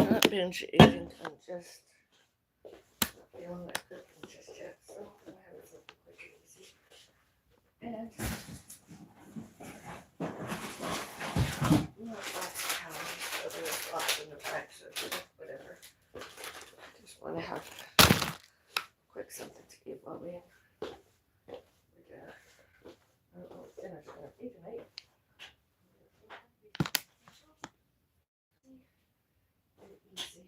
I'm not binge eating, I'm just feeling like cooking just yet, so I'm gonna have something quick and easy. And not lots of calories, so there's lots in the back, so whatever. I just want to have quick something to eat while we got, I don't know what dinner's gonna be tonight. Easy.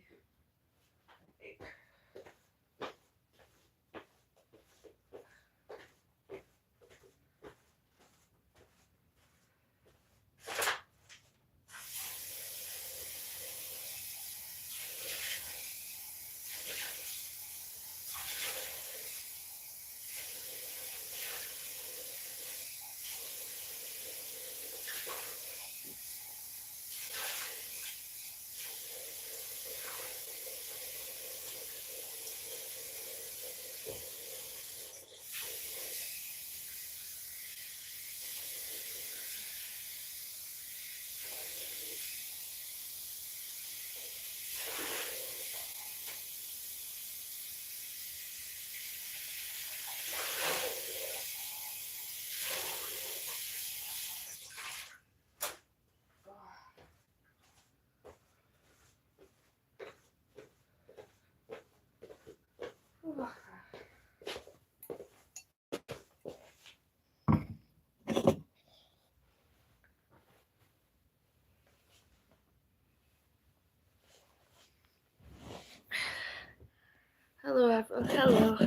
Hello, Apple. Hello.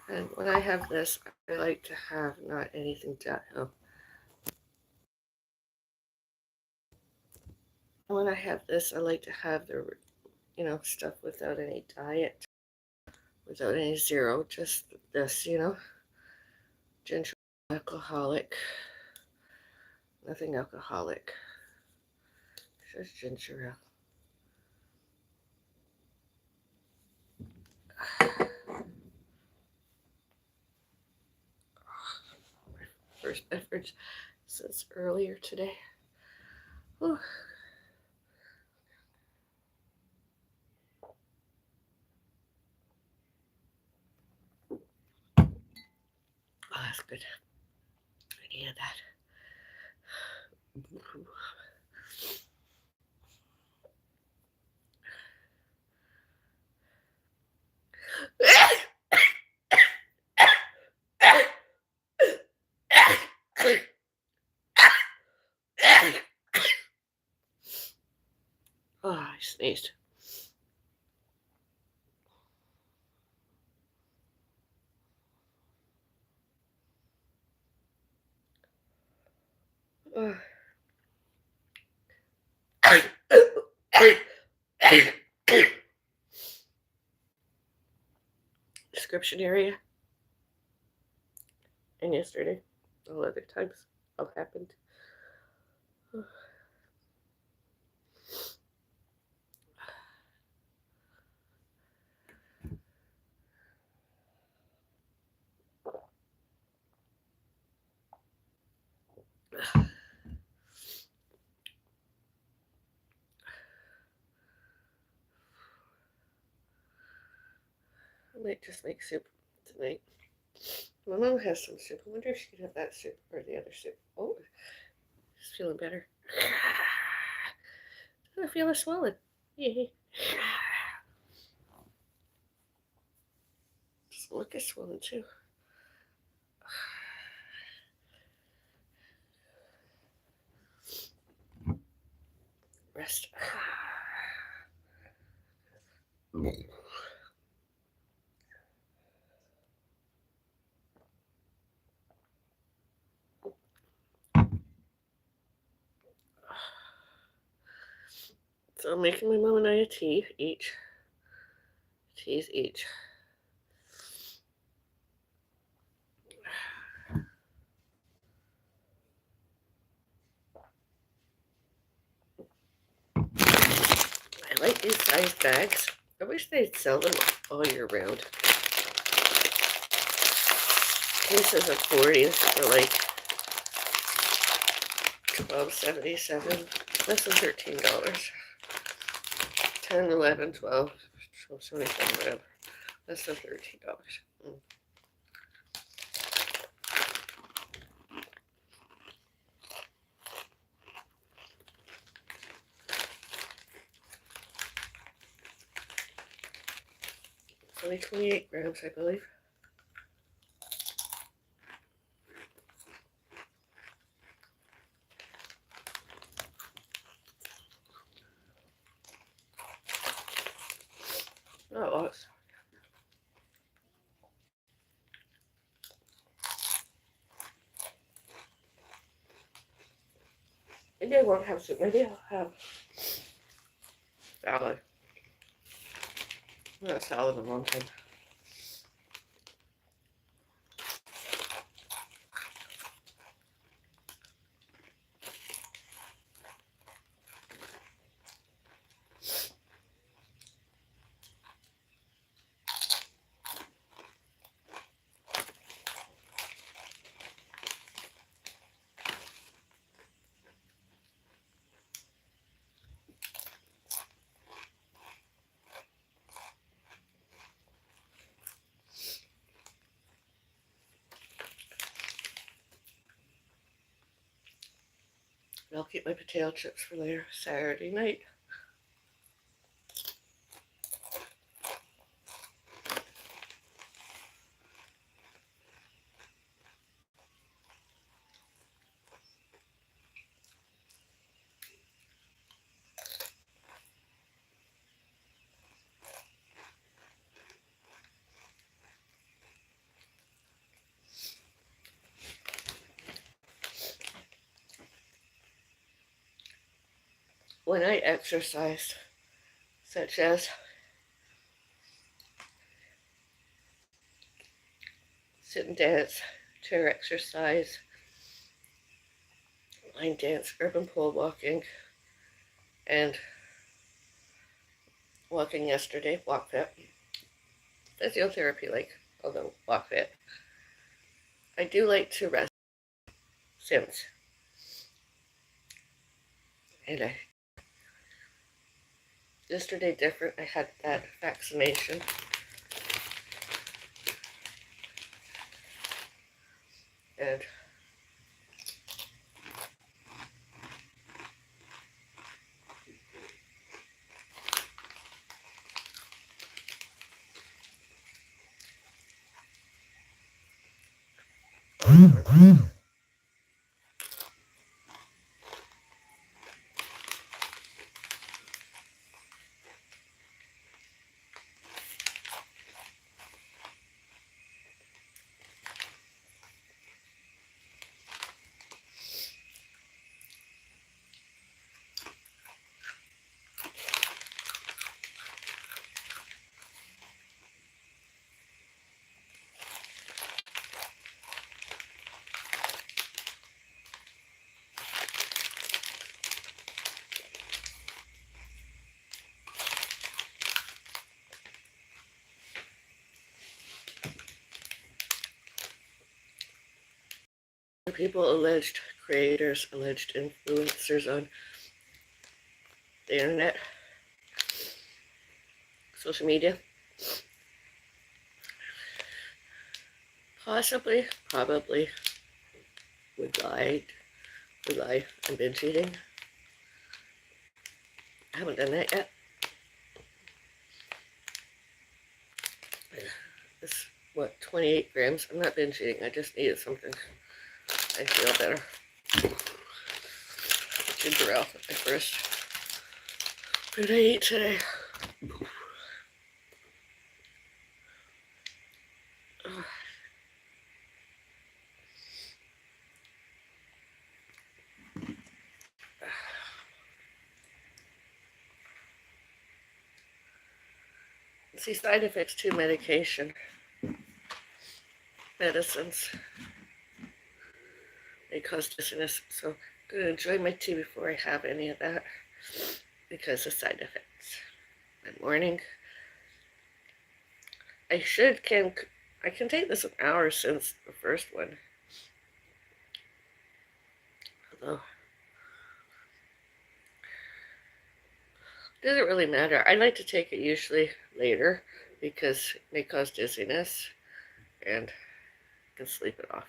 And when I have this, I like to have not anything to. Oh. When I have this, I like to have the, stuff without any diet, without any zero, just this, ginger alcoholic, nothing alcoholic, just ginger ale. First beverage since earlier today. Whew. Oh, that's good. I needed that. Oh, I sneezed. Description area. And yesterday, all other times, all happened. I might just make soup tonight. My mom has some soup. I wonder if she could have that soup or the other soup. Oh, she's feeling better. I feel it swelling. Yay. Look, it's swollen too. Rest. So I'm making my mom and I a tea each. Teas each. I like these size bags. I wish they'd sell them all year round. Cases of 40s for like $12.77, less than $13. 10, 11, 12, 12.77, whatever. Less than $13. It's only 28 grams, I believe. Oh, awesome. Maybe I won't have soup. Maybe I'll have salad. I've not had salad in a long time. I'll keep my potato chips for later Saturday night. When I exercise, such as sit and dance, chair exercise, line dance, urban pole walking, and walking yesterday, walk fit, physiotherapy, like, although walk fit. I do like to rest since, and yesterday different. I had that vaccination, and people, alleged creators, alleged influencers on the internet, social media, Possibly, probably, would lie, and binge eating. I haven't done that yet. It's, what, 28 grams? I'm not binge eating, I just needed something. I feel better. Ginger ale, my first food I eat today. See, side effects to medication, medicines, they cause dizziness. So I'm going to enjoy my tea before I have any of that because of side effects. Good morning. I can take this an hour since the first one. Although, it doesn't really matter. I like to take it usually later because it may cause dizziness and I can sleep it off.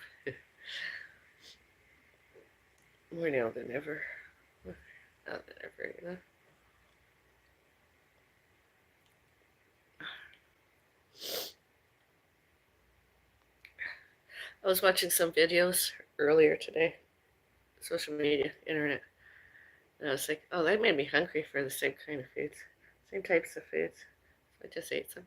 More now than ever. Now than ever, you know. I was watching some videos earlier today, social media, internet, and I was like, oh, that made me hungry for the same kind of foods, same types of foods. So I just ate some.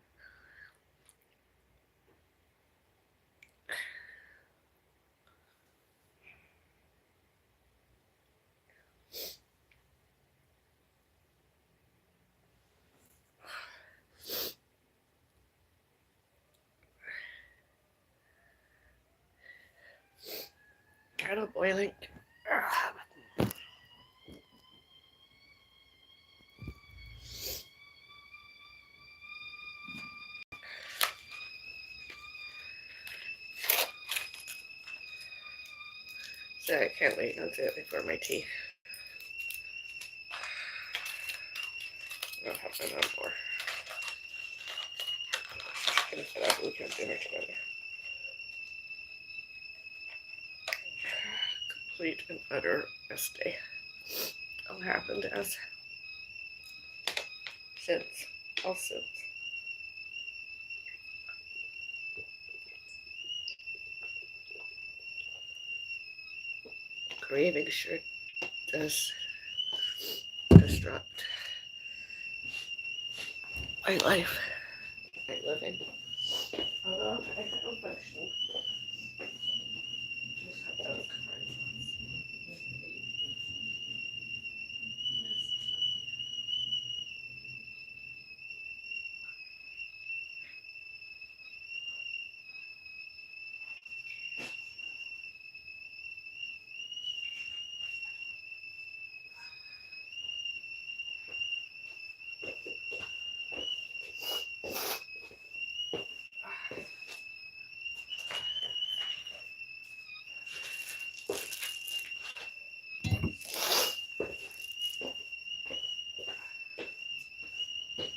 Kettle boiling. So I can't wait. I'll do it before my tea. I'll have my on more. Gonna set up. We can have dinner together. Complete and utter best day. All happened as since. All since. Craving sure does disrupt my life, my living. Although I am functioning. Just have those cards.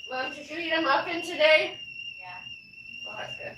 Mom, did you eat a muffin today? Yeah. Oh, that's good.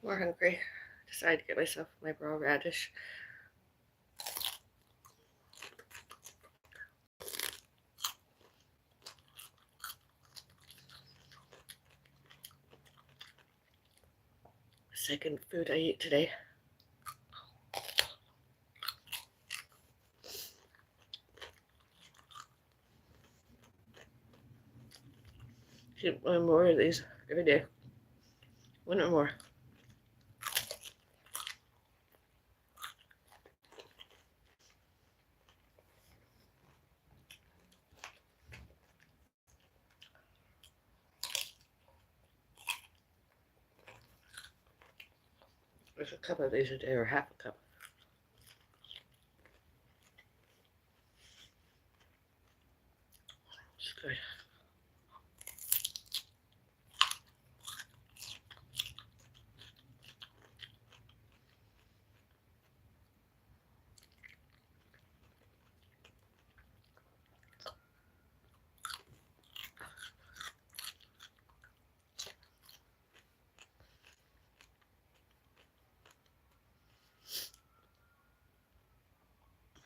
More hungry. Decided to get myself my raw radish. Second food I eat today. Eat one more of these every day. One or more. There's a cup of these a day, or half a cup. It's good.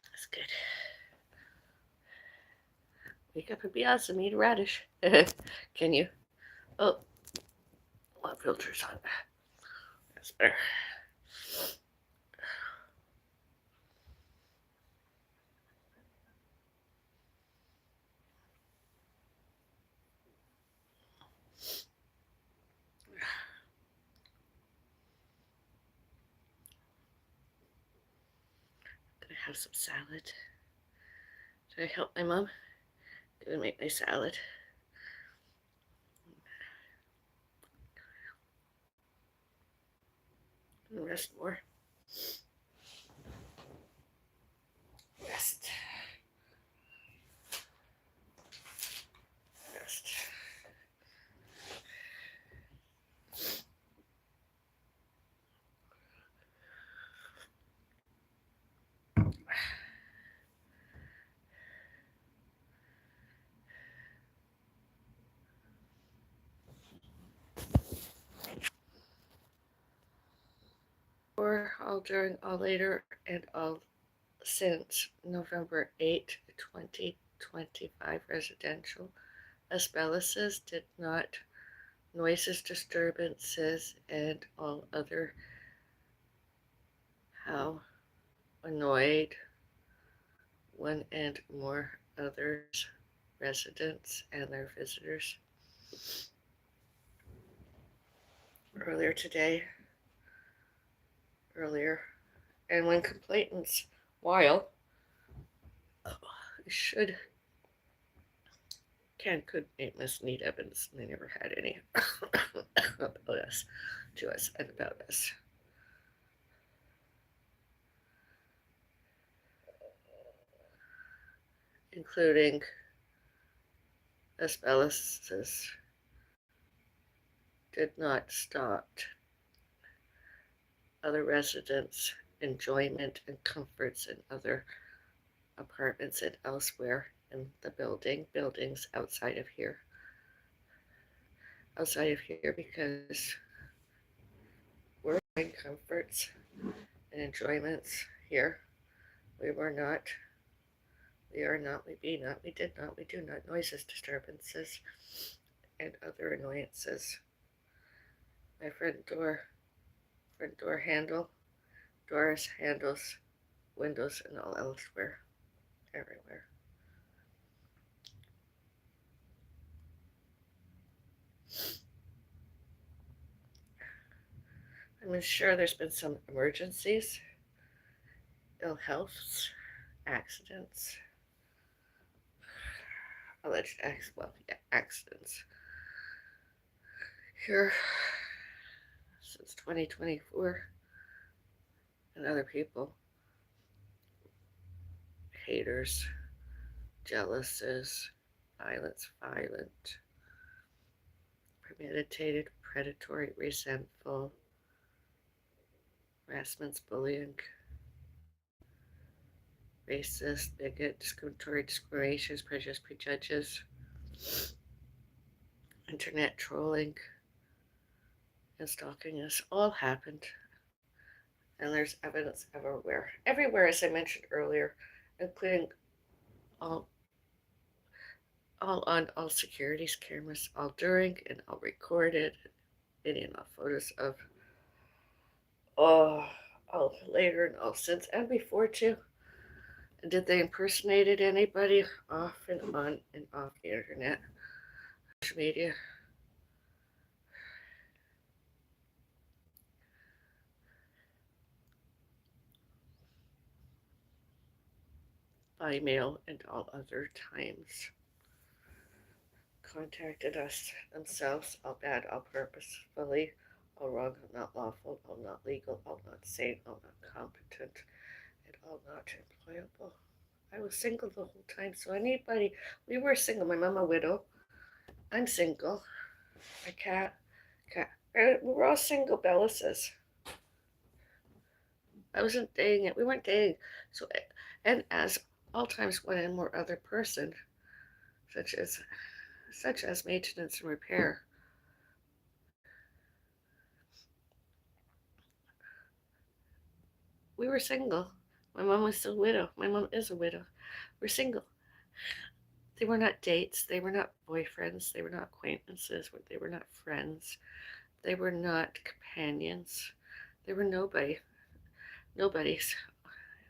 That's good. Wake up and be awesome. Eat a radish. Can you? Oh, what filter's on? That's better. Gonna have some salad. Did I help my mom? Gonna make my salad. And rest more. Rest. Rest. Or all during, all later, and all since November 8, 2025 residential asbestos did not noises, disturbances, and all other how annoyed one and more others, residents and their visitors. Earlier, and when complainants, while should could make mislead evidence, they never had any about us, to us, and about us. Including asbestos did not stop other residents' enjoyment and comforts in other apartments and elsewhere in the buildings outside of here. Because we're enjoying comforts and enjoyments here. We are not, we be not, we did not, we do not, noises, disturbances, and other annoyances. My front door handle, doors, handles, windows, and all elsewhere, everywhere. I'm sure there's been some emergencies, ill healths, accidents, alleged accidents here since 2024, and other people, haters, jealouses, violent, premeditated, predatory, resentful, harassments, bullying, racist, bigot, discriminatory, discriminations, prejudice, prejudges, internet trolling, and stalking has all happened, and there's evidence everywhere. Everywhere, as I mentioned earlier, including all all on all securities cameras, all during and all recorded, and all photos of all, all later and all since and before too. And did they impersonated anybody off and on and off the internet, social media? By mail and all other times. Contacted us themselves, all bad, all purposefully, all wrong, all not lawful, all not legal, all not sane, all not competent, and all not employable. I was single the whole time, so anybody, we were single. My mom a widow. I'm single. A cat. We were all single Bellises. I wasn't dating it. We weren't dating. So, and as all times one and more other person, such as maintenance and repair. We were single. My mom was still a widow. My mom is a widow. We're single. They were not dates. They were not boyfriends. They were not acquaintances. They were not friends. They were not companions. They were nobody. Nobodies.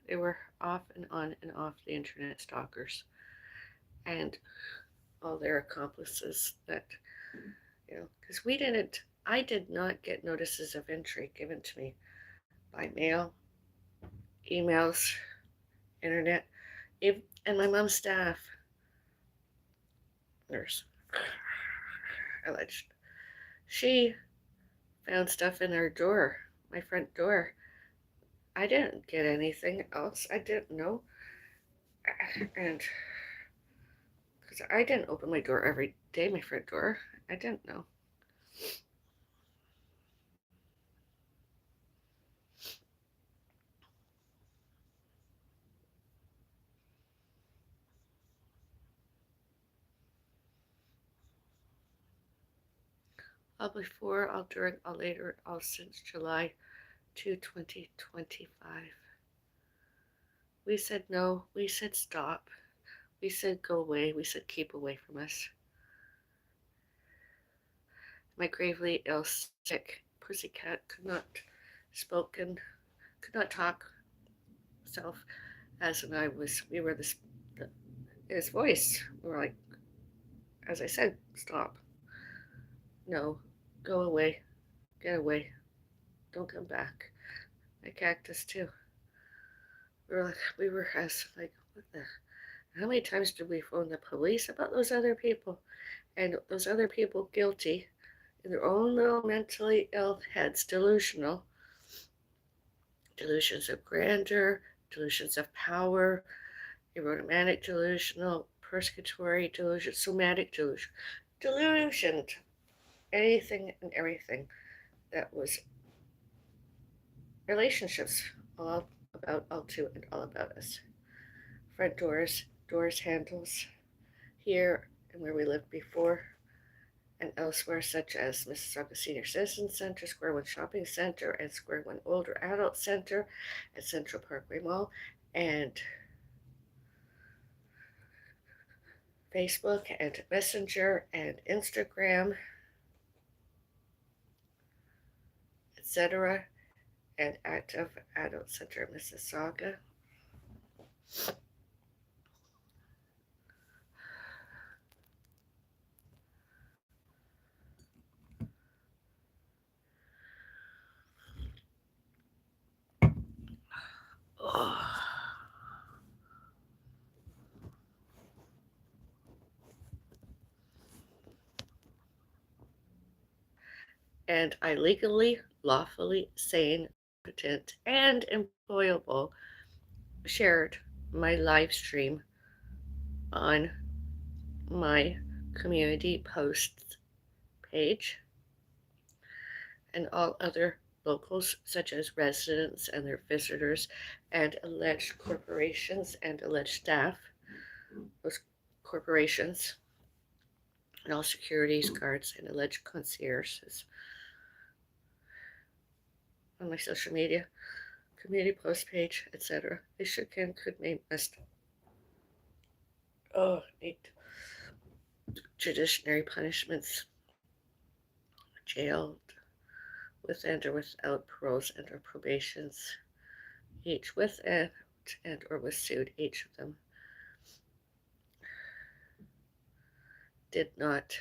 They were off and on and off the internet stalkers and all their accomplices that, because I did not get notices of entry given to me by mail, emails, internet, and my mom's staff, nurse, alleged. She found stuff in her door, my front door. I didn't get anything else. I didn't know. And because I didn't open my door every day, my front door, I didn't know. All before, all during, all later, all since July 2025. We said no. We said stop. We said go away. We said keep away from us. My gravely ill, sick pussycat could not spoken, could not talk self as and I was. We were his voice. We were like, as I said, stop. No, go away. Get away. Don't come back. My cactus too. We were as like, what the? How many times did we phone the police about those other people? And those other people guilty in their own little mentally ill heads, delusional, delusions of grandeur, delusions of power, erotomanic delusional, persecutory delusion, somatic delusion, anything and everything that was relationships, all about, all to, and all about us. Front doors, handles, here and where we lived before, and elsewhere, such as Mississauga Senior Citizen Center, Square One Shopping Center, and Square One Older Adult Center, at Central Parkway Mall, and Facebook, and Messenger, and Instagram, etc., and Active Adult Center, Mississauga. Oh. And I legally, lawfully, sane, competent, and employable shared my live stream on my community posts page, and all other locals, such as residents and their visitors, and alleged corporations and alleged staff, those corporations, and all securities guards and alleged concierges, on my social media, community post page, etc. They should can could may must need judiciary punishments, jailed with and or without paroles and or probations, each with and or was sued, each of them did not.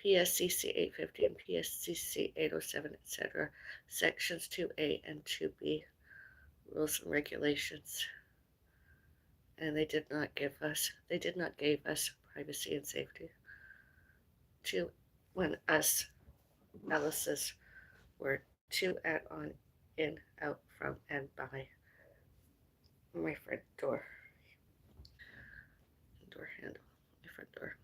PSCC 850 and PSCC 807, etc. Sections 2A and 2B, rules and regulations. And they did not give us privacy and safety to when us Alice's were to add on, in, out, from, and by my front door handle, my front door.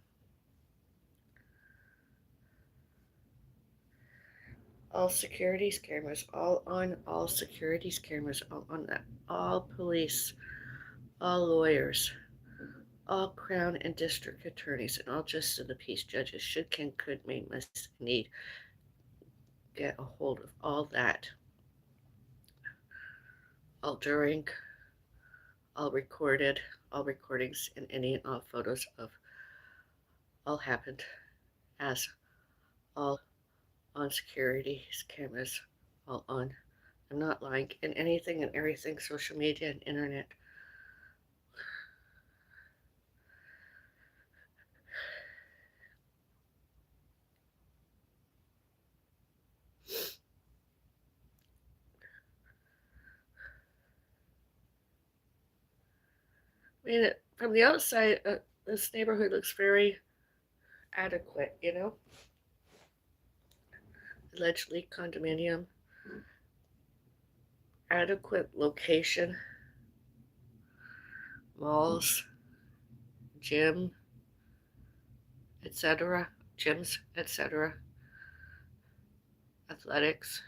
All securities cameras, all on, all securities cameras, all on that, all police, all lawyers, all Crown and District Attorneys, and all Justice of the Peace judges should, can, could, may, must, need get a hold of all that, all during, all recorded, all recordings, and any and all photos of all happened as all on securities cameras, all on. I'm not lying, in anything and everything, social media and internet. I mean, from the outside, this neighborhood looks very adequate, allegedly condominium, adequate location, malls, gym, etc., gyms, etc., athletics.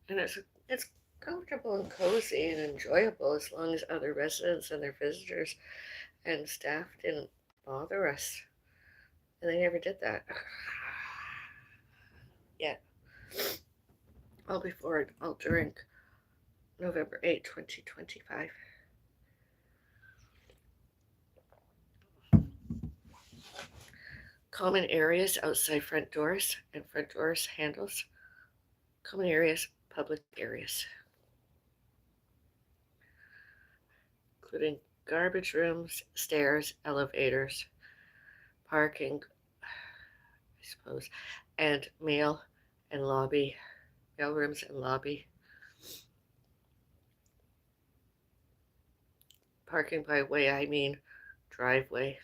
And it's comfortable and cozy and enjoyable as long as other residents and their visitors and staff didn't bother us. And they never did that. Yet. All before and all during November 8, 2025. Common areas outside front doors and front doors handles. Common areas, public areas, including garbage rooms, stairs, elevators, parking, I suppose, and mail and lobby, mail rooms and lobby. Parking by way, I mean driveways.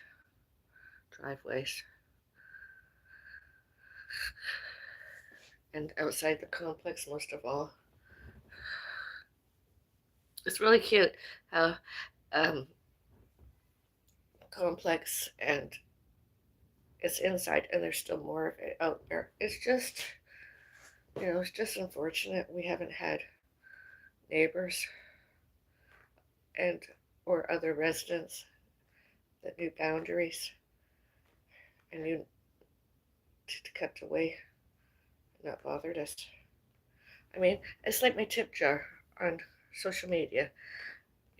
And outside the complex, most of all. It's really cute how complex and it's inside and there's still more of it out there. It's just, it's just unfortunate we haven't had neighbors and or other residents that knew boundaries and knew kept away and not bothered us. I mean, it's like my tip jar on social media,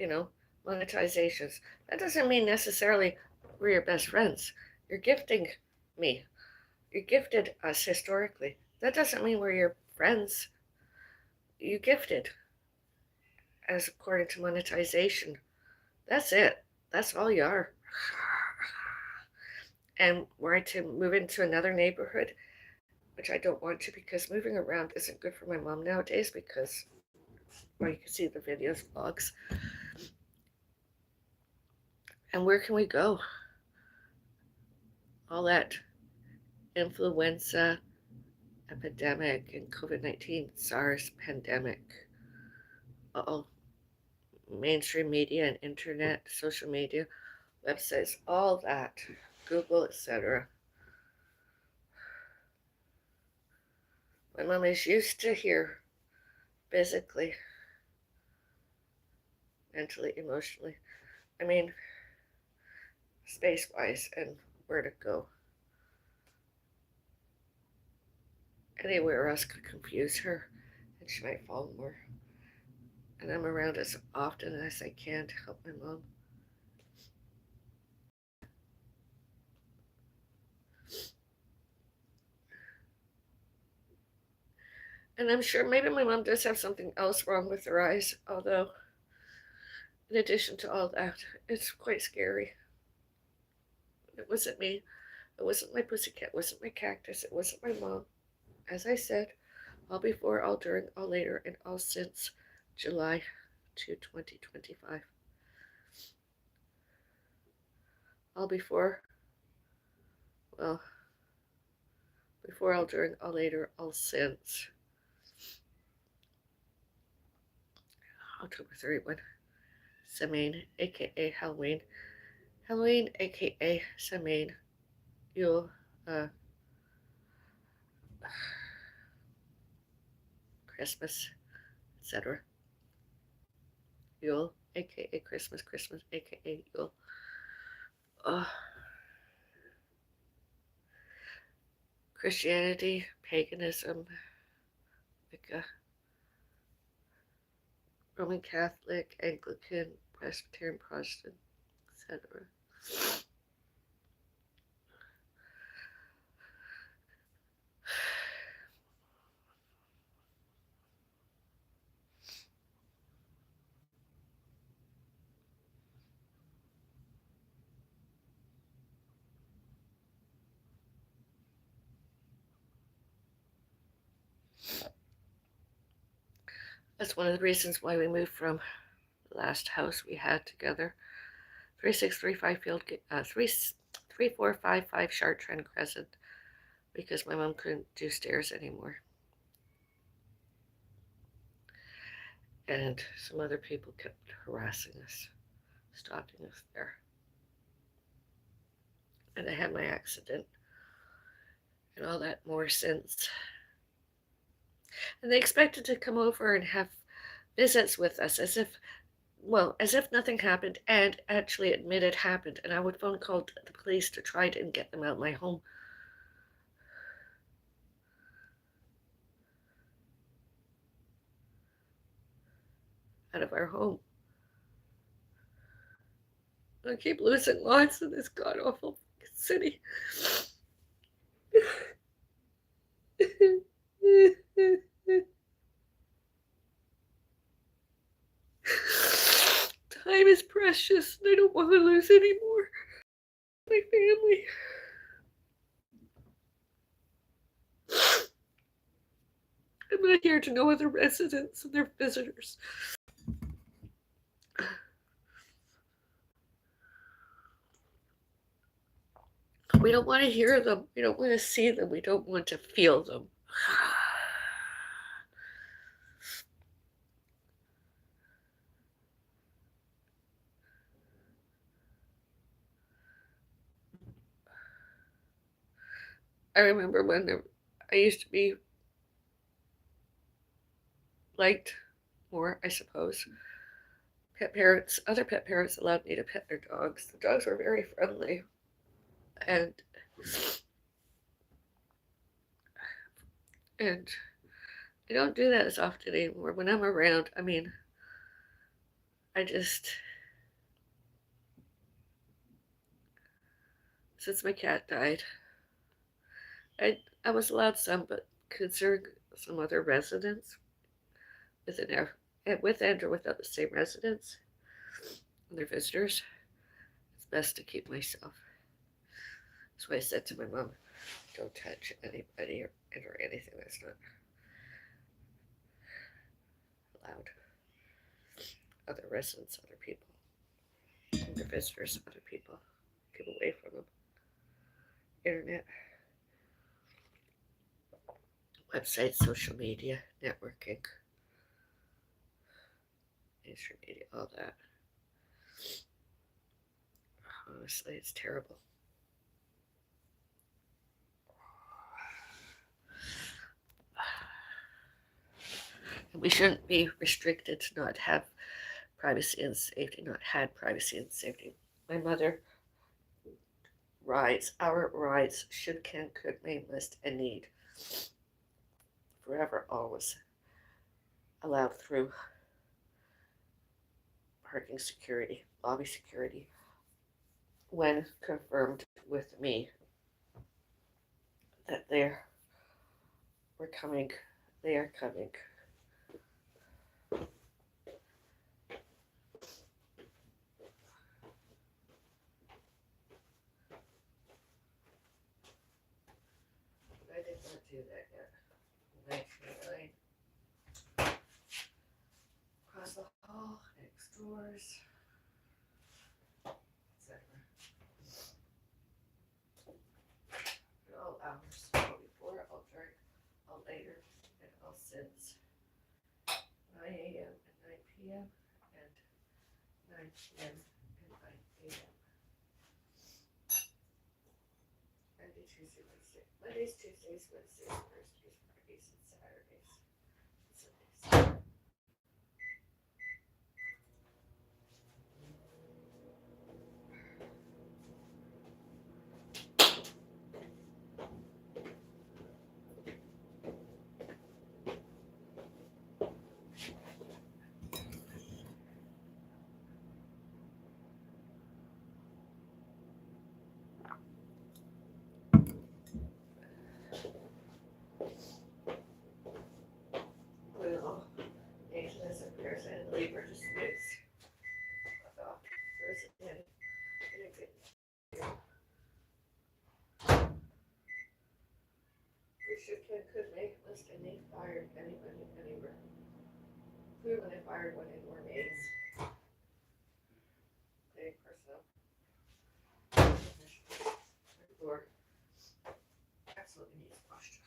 monetizations. That doesn't mean necessarily we're your best friends. You're gifting me. You gifted us historically. That doesn't mean we're your friends. You gifted as according to monetization. That's it. That's all you are. And were I to move into another neighborhood, which I don't want to because moving around isn't good for my mom nowadays because, well, you can see the videos, vlogs. And where can we go? All that influenza epidemic and COVID-19, SARS pandemic, all mainstream media and internet, social media, websites, all that, Google, etc. My mom is used to here, physically, mentally, emotionally. I mean, space-wise and where to go. Anywhere else could confuse her, and she might fall more. And I'm around as often as I can to help my mom. And I'm sure maybe my mom does have something else wrong with her eyes, although, in addition to all that, it's quite scary. It wasn't me. It wasn't my pussycat. It wasn't my cactus. It wasn't my mom. As I said, all before, all during, all later, and all since July to 2025. All before, well, before, all during, all later, all since October 31. Samhain, aka Halloween. Halloween, aka Samhain. Yule, Christmas, etc. Yule, aka Christmas, Christmas, aka Yule. Christianity, paganism, Wicca, Roman Catholic, Anglican, Presbyterian, Protestant, etc. That's one of the reasons why we moved from the last house we had together. 3635 Field, 3455 Chartrand Crescent, because my mom couldn't do stairs anymore. And some other people kept harassing us, stopping us there. And I had my accident and all that more since. And they expected to come over and have visits with us as if nothing happened, and actually admit it happened. And I would phone call the police to try and get them out of my home. Out of our home. I keep losing lots in this god awful city. Time is precious, and I don't want to lose any more. My family. I'm not here to know other residents and their visitors. We don't want to hear them. We don't want to see them. We don't want to feel them. I remember when I used to be liked more, I suppose. Other pet parents allowed me to pet their dogs. The dogs were very friendly. And I don't do that as often anymore. When I'm around, since my cat died, I was allowed some, but considering some other residents with and or without the same residents and their visitors, it's best to keep myself. That's why I said to my mom, don't touch anybody or enter anything that's not allowed. Other residents, other people, other visitors, other people. Keep away from them. Internet, websites, social media, networking, mainstream media, all that. Honestly, it's terrible. We shouldn't be restricted to not have privacy and safety, not had privacy and safety. My mother rights, our rights should, can, could, may, must, and need forever, always allowed through parking security, lobby security, when confirmed with me that they are coming. I did not do that yet. 1999. Across the hall, next doors, etc. At all hours, all before, all during, all later, and all since 9 a.m. and 9 p.m. and 9 p.m. and 9 a.m. Mondays, Tuesdays, Wednesdays, Thursdays, Fridays, and Saturdays, and Sundays. Well, anxious and parasite and labor disputes. Thursday, should, can, could, make, must, and they fired anybody, anywhere. Including when they fired one and more maids. Cleaning personnel. The floor absolutely needs washed.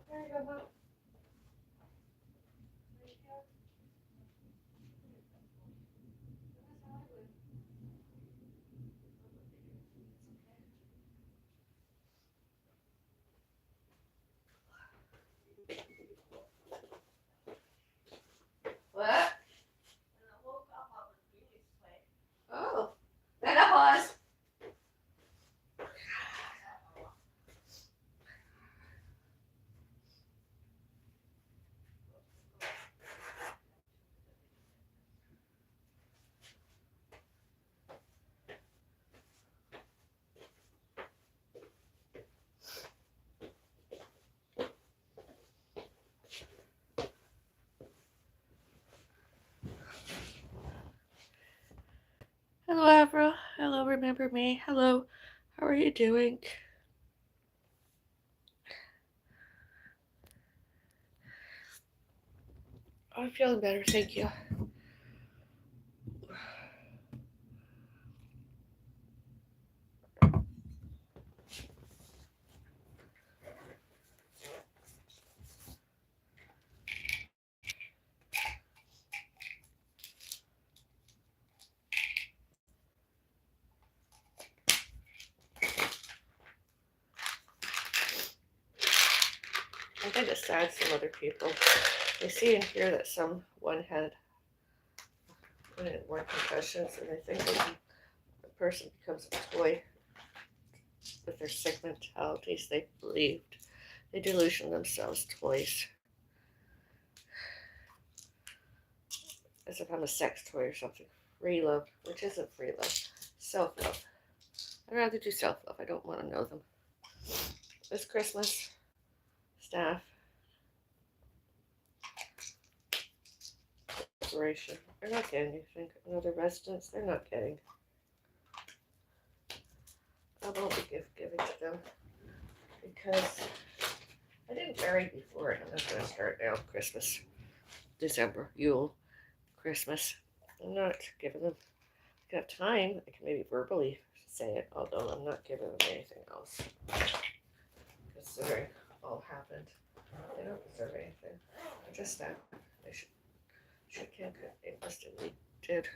There you go, Mom. What? Oh, menopause. Hello, Avril. Hello, remember me. Hello, how are you doing? I'm feeling better, thank you. I think it's sad some other people. They see and hear that someone had more concussions, and they think that the person becomes a toy with their sick mentalities. They believed. They delusion themselves toys. As if I'm a sex toy or something. Free love, which isn't free love. Self-love. I'd rather do self-love. I don't want to know them. This Christmas, staff, operation. They're not getting anything. Another residents, they're not getting. I won't be giving to them because I didn't vary before, and I'm not going to start now. Christmas, December, Yule, Christmas. I'm not giving them. If I have time, I can maybe verbally say it, although I'm not giving them anything else. Considering all happened, they don't deserve anything. They're just staff. They should can't, they must and did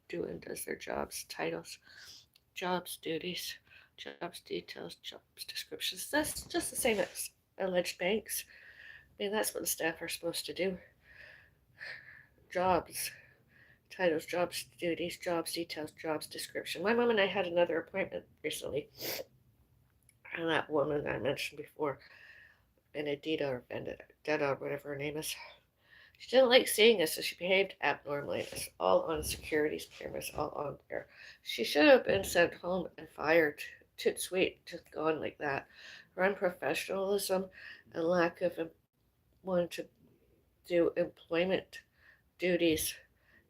do and does their jobs, titles, jobs, duties. Jobs details, jobs descriptions. That's just the same as alleged banks. I mean, that's what the staff are supposed to do. Jobs, titles, jobs duties, jobs details, jobs description. My mom and I had another appointment recently, and that woman I mentioned before, Benedita or Vendetta, whatever her name is, she didn't like seeing us, so she behaved abnormally. It's all on security cameras, all on there. She should have been sent home and fired. Toot sweet, just gone like that. Her unprofessionalism and lack of wanting to do employment duties,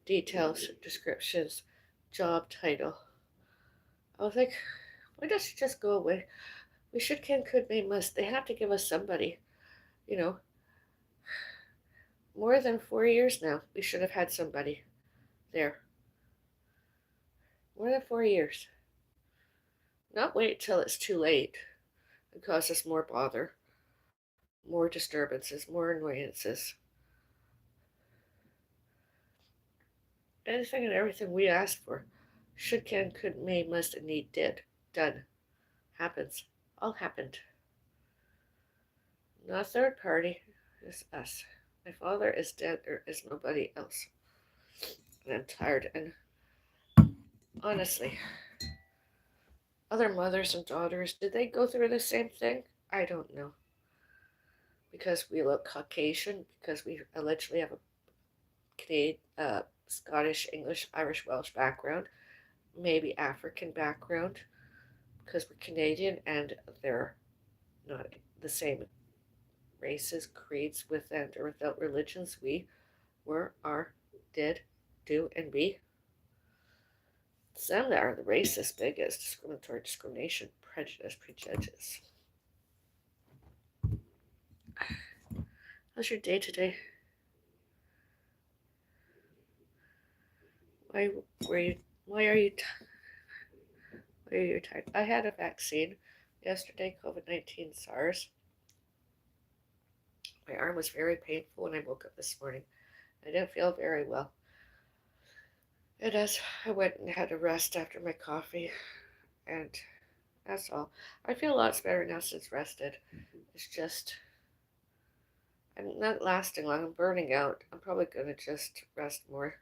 details, descriptions, job title. I was like, why does she just go away? We should, can, could, may, must. They have to give us somebody, you know. More than 4 years now, we should have had somebody there. More than 4 years. Not wait till it's too late and cause us more bother, more disturbances, more annoyances. Anything and everything we asked for. Should, can, could, may, must, and need, did, done, happens, all happened. Not a third party, it's us. My father is dead, there is nobody else. And I'm tired, and honestly, other mothers and daughters, did they go through the same thing? I don't know. Because we look Caucasian, because we allegedly have a Canadian, Scottish, English, Irish, Welsh background, maybe African background, because we're Canadian and they're not the same races, creeds, with and or without religions. We were, are, did, do, and be. It's them that are the racist, biggest, discriminatory, discrimination, prejudice, prejudges. How's your day today? Why were you? Why are you? Why are you tired? I had a vaccine yesterday, COVID-19 SARS. My arm was very painful when I woke up this morning. I didn't feel very well. And as I went and had a rest after my coffee, and that's all. I feel a lot better now since rested. It's just, I'm not lasting long. I'm burning out. I'm probably going to just rest more.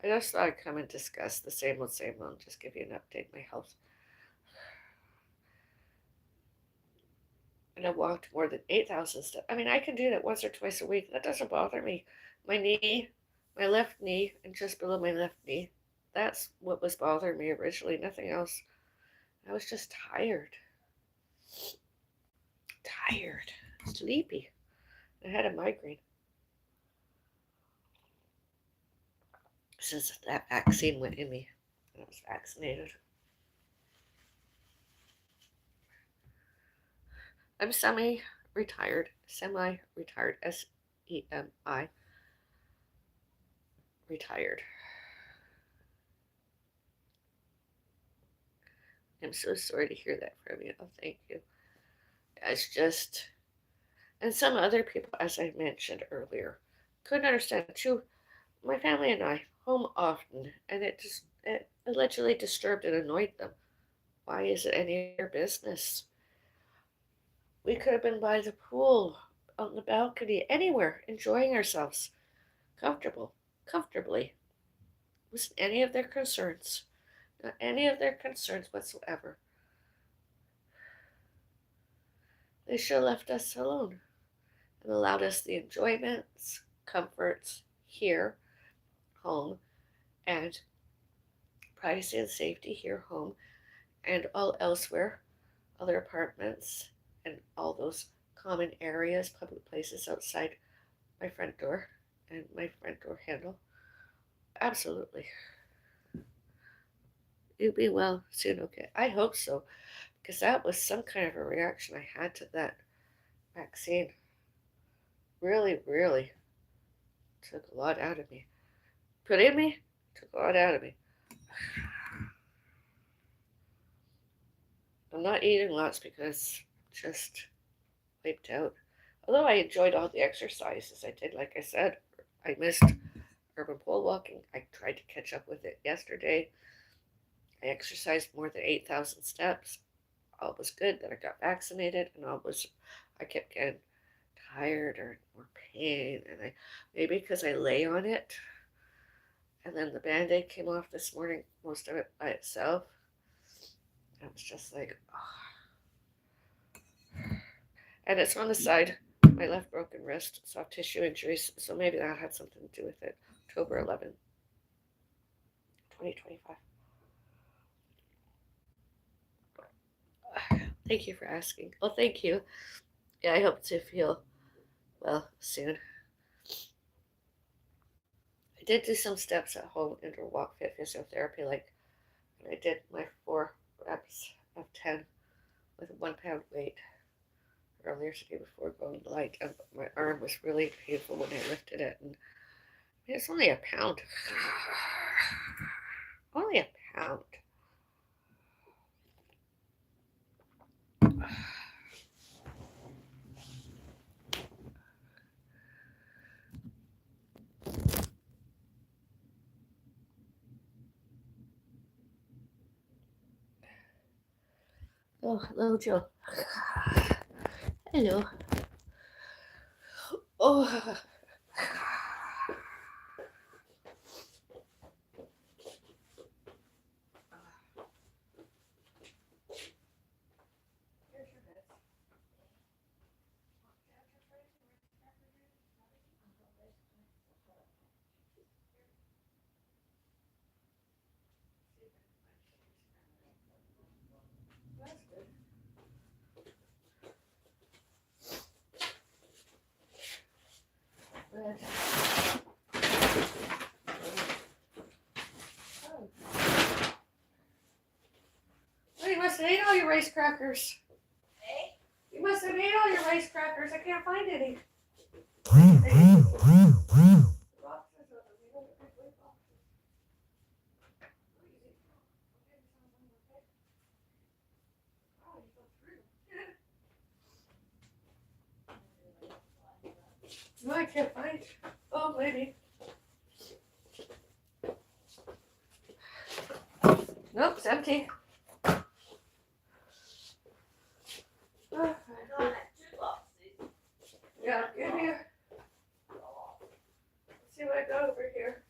I just thought I'd come and discuss the same old, and just give you an update on my health. And I walked more than 8,000 steps. I mean, I can do that once or twice a week. That doesn't bother me. My knee, my left knee, and just below my left knee, that's what was bothering me originally, nothing else. I was just tired. Sleepy. I had a migraine. Since that vaccine went in me, and I was vaccinated. I'm semi-retired, SEMI, retired. I'm so sorry to hear that from you. Oh, thank you. It's just, and some other people, as I mentioned earlier, couldn't understand too. My family and I home often, and it allegedly disturbed and annoyed them. Why is it any of your business? We could have been by the pool, on the balcony, anywhere, enjoying ourselves, comfortably. It wasn't any of their concerns, not any of their concerns whatsoever. They should have left us alone and allowed us the enjoyments, comforts here, home, and privacy and safety here, home, and all elsewhere, other apartments, and all those common areas, public places outside my front door and my front door handle. Absolutely. You'll be well soon, okay? I hope so, because that was some kind of a reaction I had to that vaccine. Really, really took a lot out of me. Put in me, took a lot out of me. I'm not eating lots because I'm just wiped out. Although I enjoyed all the exercises I did, like I said, I missed urban pole walking. I tried to catch up with it yesterday. I exercised more than 8,000 steps. all was good. Then I got vaccinated, and I kept getting tired or more pain, and maybe because I lay on it, and then the Band-Aid came off this morning, most of it by itself. I was just like, oh. And it's on the side, my left broken wrist, soft tissue injuries, so maybe that had something to do with it. October 11th, 2025. Thank you for asking. Well, thank you. Yeah, I hope to feel well soon. I did do some steps at home under walk fit physiotherapy, like I did my 4 reps of 10 with a 1 pound weight earlier today before going light, and my arm was really painful when I lifted it, and it's only a pound. Only a pound. Oh, hello, Joe. Hello. Oh. You must have ate all your rice crackers. Hey? You must have ate all your rice crackers. I can't find any. No, I can't find. Oh, maybe. Nope, it's empty. Yeah, give me a... Let's see what I got over here.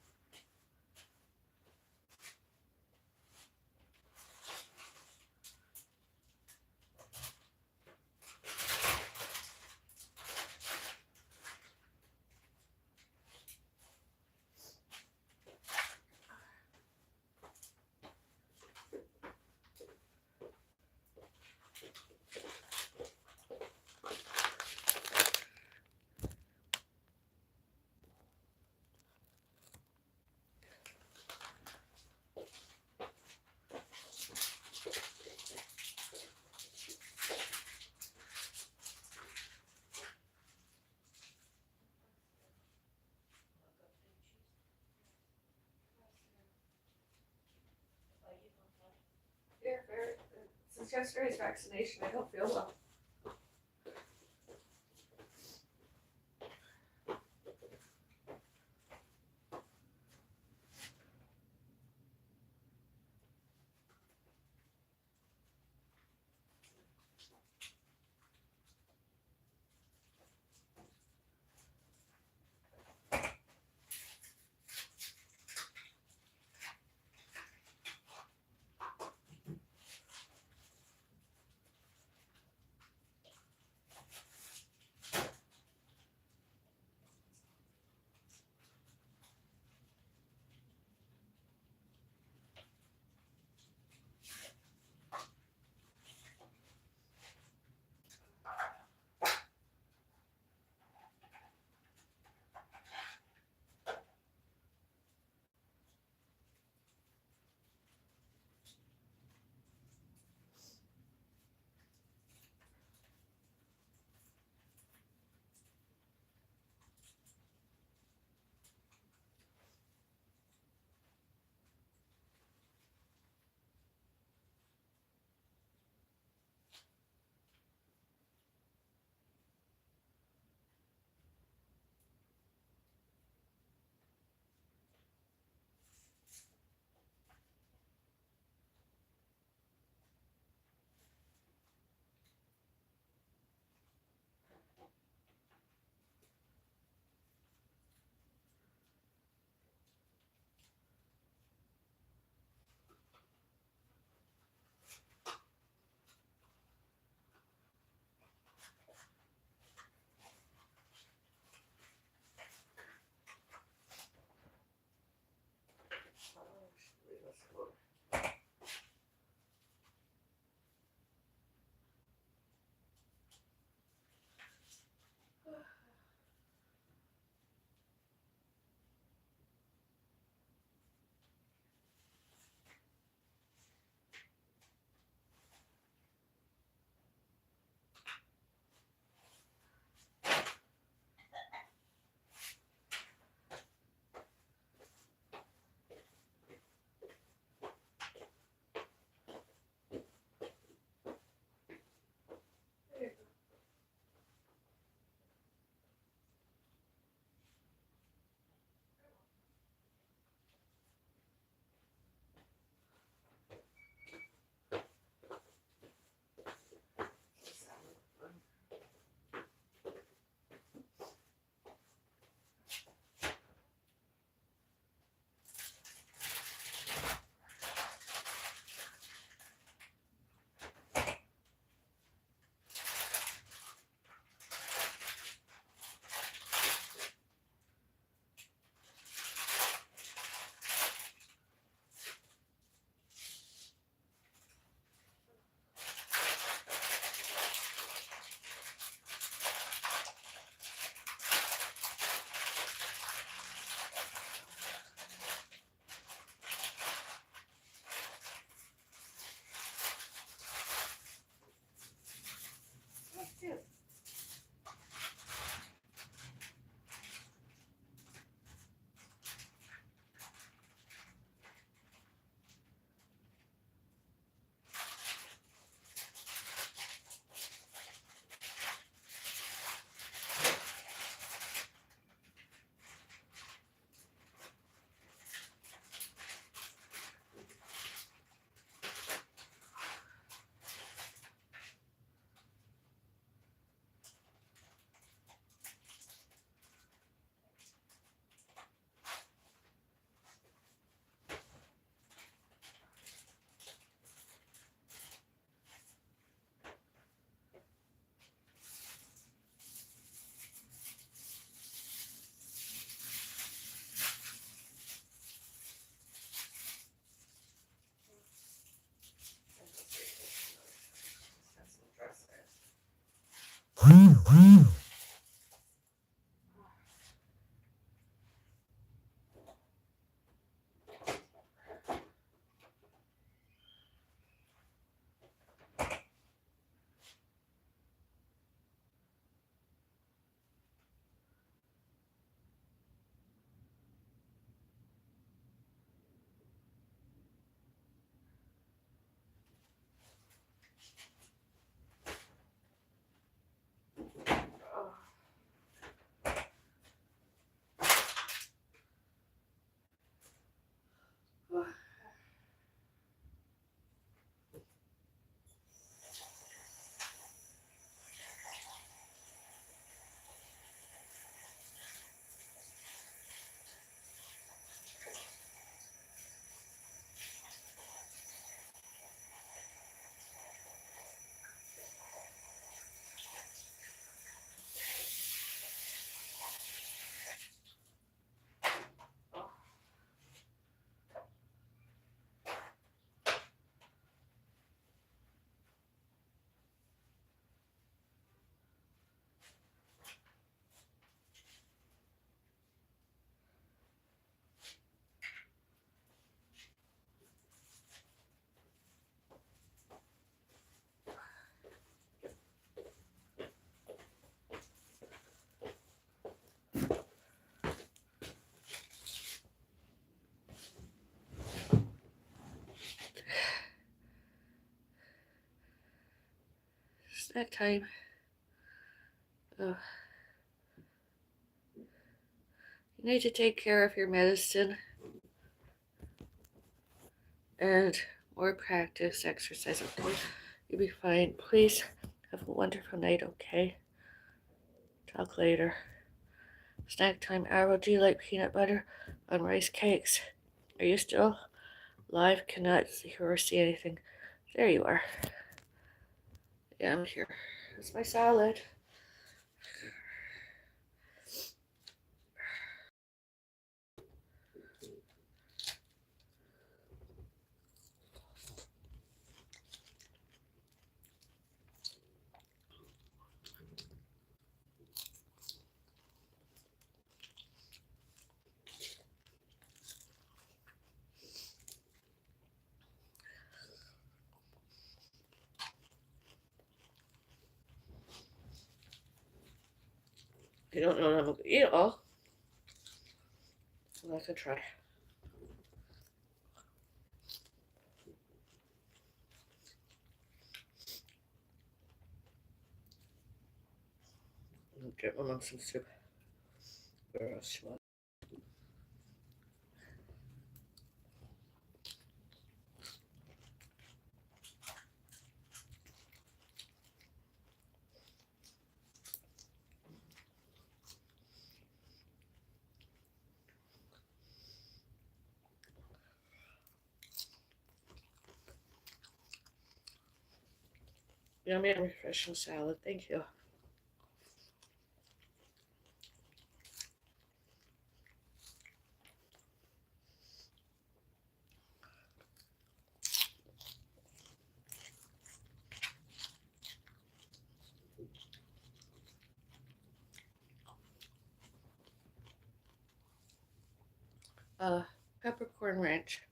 Yeah, since yesterday's vaccination, I don't feel well. Snack time. You need to take care of your medicine and more practice, exercise, okay? You'll be fine. Please have a wonderful night, okay? Talk later. Snack time. Arrow, do you like peanut butter on rice cakes? Are you still live? Cannot hear or see anything. There you are. Yeah, I'm here. That's my salad. You don't know what I'm going to eat all. Well, I could try. Get my mom some soup. Where else she wants? Yummy and refreshing salad. Thank you. Peppercorn ranch.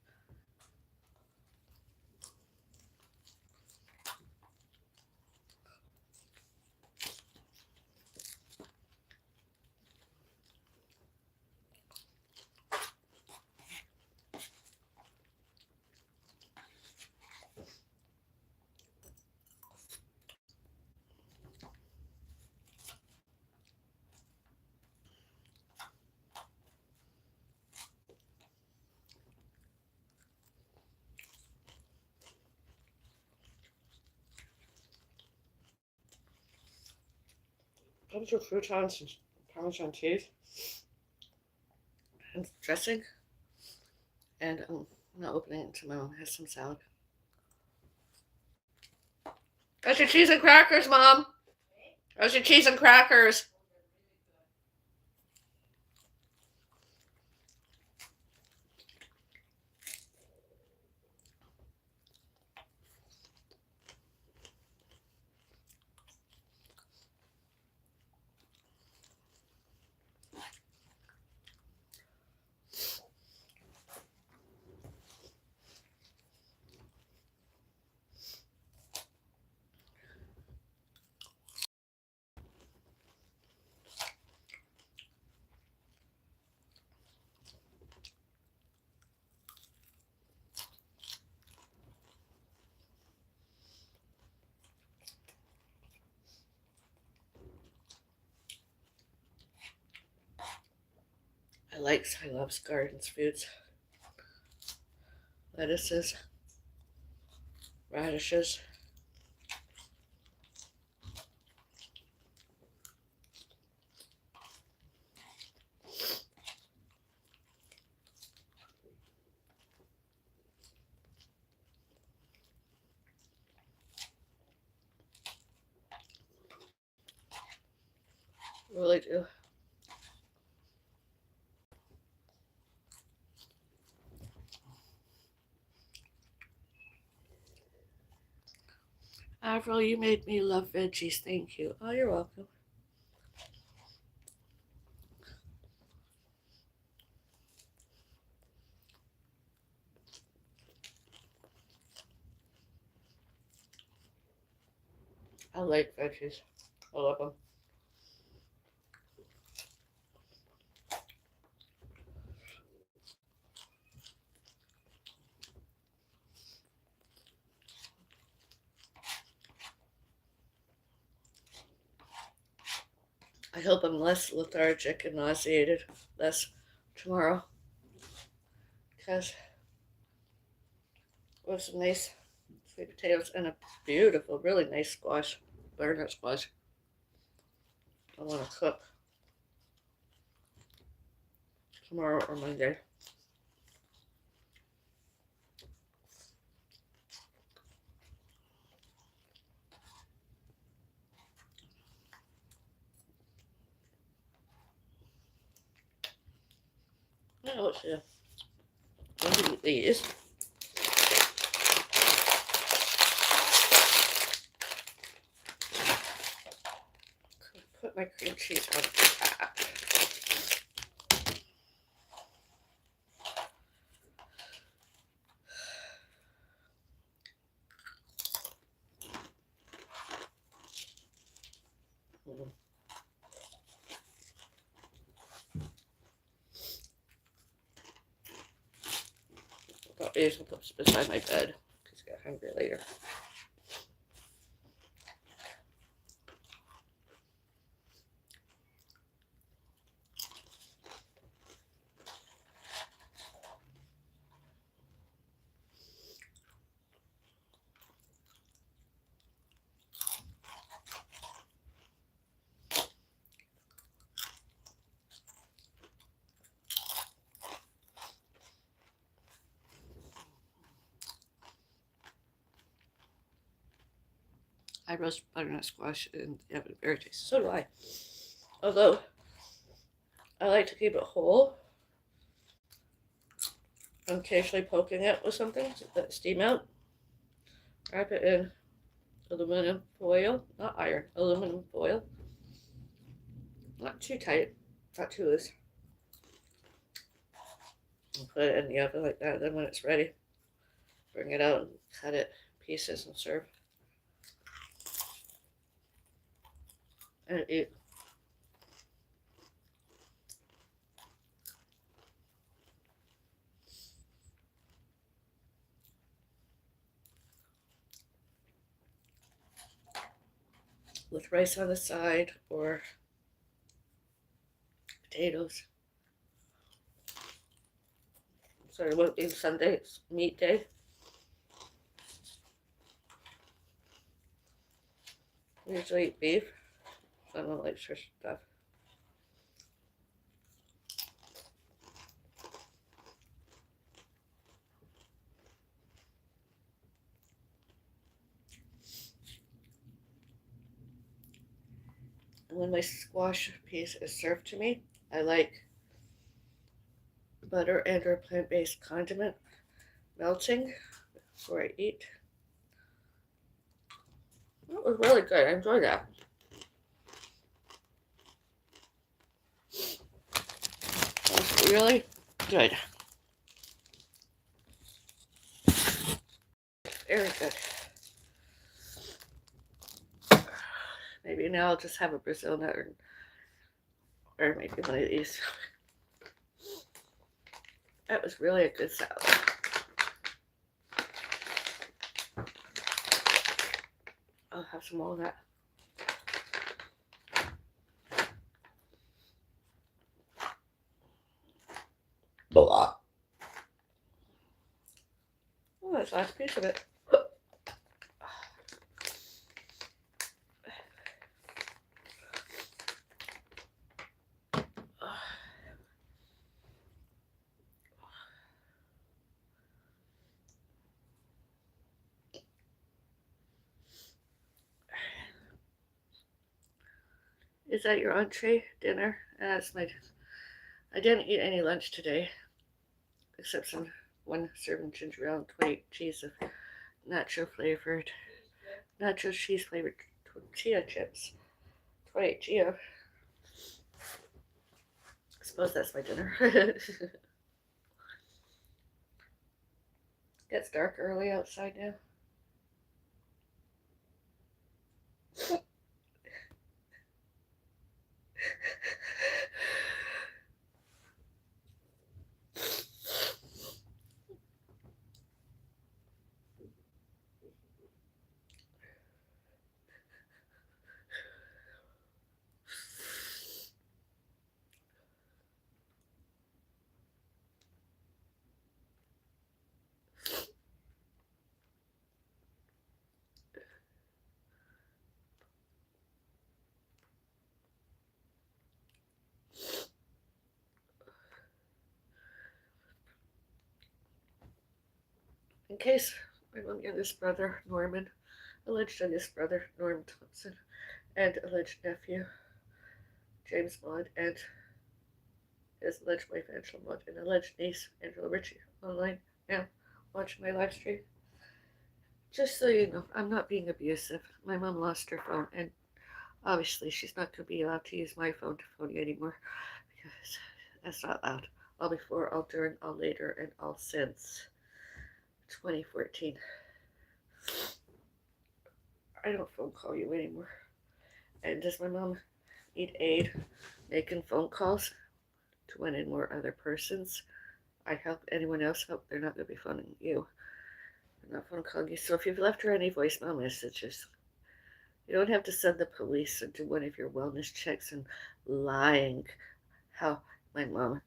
Comes with croutons and Parmesan cheese and dressing. And I'm not opening it until my mom has some salad. That's your cheese and crackers, Mom. That's your cheese and crackers. I love gardens foods. Lettuces, radishes. Really do. Avril, you made me love veggies. Thank you. Oh, you're welcome. I like veggies. I love them. hope I'm less lethargic and nauseated less tomorrow, because we have some nice sweet potatoes and a beautiful, really nice squash, butternut squash. I want to cook tomorrow or Monday. Now let's see. I'm going to eat these. Put my cream cheese on top. Got these and put beside my bed because I get hungry later. I roast butternut squash in the oven, very tasty. So do I. Although, I like to keep it whole. I'm occasionally poking it with something to let it steam out. Wrap it in aluminum foil, not iron, aluminum foil. Not too tight, not too loose. And put it in the oven like that. Then when it's ready, bring it out and cut it pieces and serve. And eat. With rice on the side or potatoes. So it won't be Sunday, it's meat day. I usually eat beef. I don't like fish stuff. And when my squash piece is served to me, I like butter and or plant-based condiment melting before I eat. That was really good. I enjoyed that. That was really good. Very good. Maybe now I'll just have a Brazil nut or maybe one of these. That was really a good salad. I'll have some more of that. Blah. Oh, that's the last piece of it. Is that your entree dinner? That's my. I didn't eat any lunch today, except some one serving ginger ale and 28 cheese of nacho cheese flavored tortilla chips. 28 chia. I suppose that's my dinner. Gets dark early outside now. In case my mom's youngest brother, Norman, alleged youngest brother, Norm Thompson, and alleged nephew, James Maud, and his alleged wife, Angela Maud, and alleged niece, Angela Ritchie, online now, watching my live stream. Just so you know, I'm not being abusive. My mom lost her phone, and obviously she's not going to be allowed to use my phone to phone you anymore, because that's not allowed. All before, all during, all later, and all since 2014. I don't phone call you anymore. And does my mom need aid making phone calls to one and more other persons? I help. Anyone else help? They're not going to be phoning you. They're not phone calling you. So if you've left her any voicemail messages, you don't have to send the police or do one of your wellness checks and lying how my mom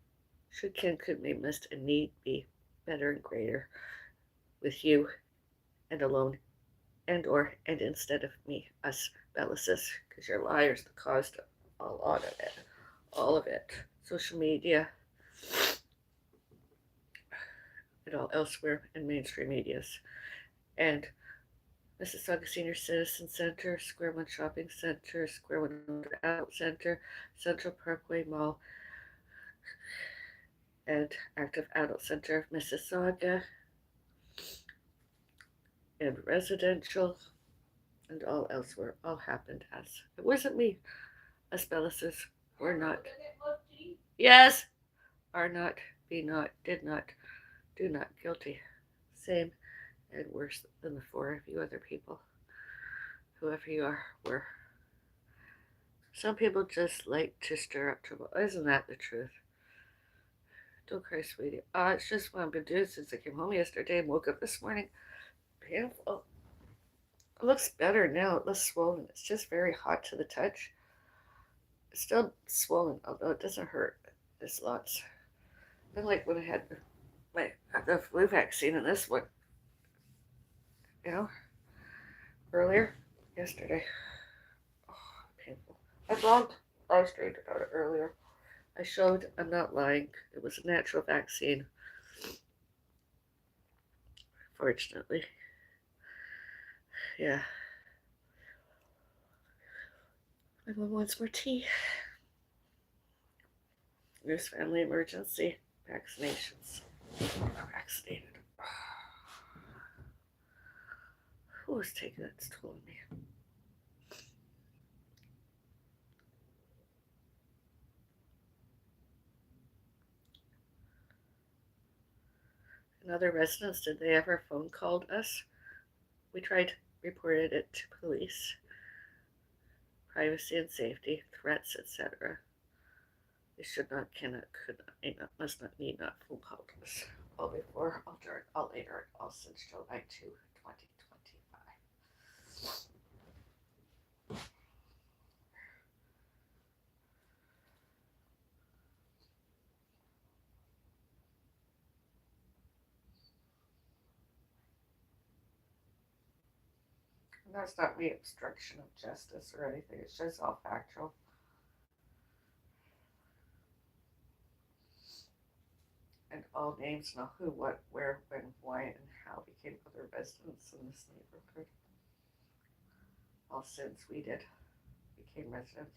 should, can, could, may, must, and need be better and greater with you and alone and instead of me, us, Bellicis, because your liar's the cause of all of it. Social media, and all elsewhere in mainstream medias. And Mississauga Senior Citizen Center, Square One Shopping Center, Square One Adult Center, Central Parkway Mall, and Active Adult Center of Mississauga, and residential, and all elsewhere, all happened as. It wasn't me. Us Bellicis were not. Yes! Are not, be not, did not, do not, guilty. Same and worse than the four of you other people. Whoever you are, were. Some people just like to stir up trouble. Isn't that the truth? Don't cry, sweetie. It's just what I've been doing since I came home yesterday and woke up this morning. Painful. It looks better now. It looks swollen. It's just very hot to the touch. It's still swollen, although it doesn't hurt. There's lots. Been like when I had the flu vaccine and this one, earlier yesterday. Oh, painful. I blogged, live streamed about it earlier. I showed, I'm not lying, it was a natural vaccine. Fortunately. Yeah. My mom wants more tea. News family emergency. Vaccinations. Vaccinated. Who was taking its toll on me? And other residents, did they ever phone called us? We reported it to police. Privacy and safety, threats, etc. They should not, cannot, could not, may not, must not, need not phone call us. All before, all during, all later, all since July 2, 2025. And that's not me obstruction of justice or anything. It's just all factual. And all names know who, what, where, when, why, and how became other residents in this neighborhood. All since we became residents.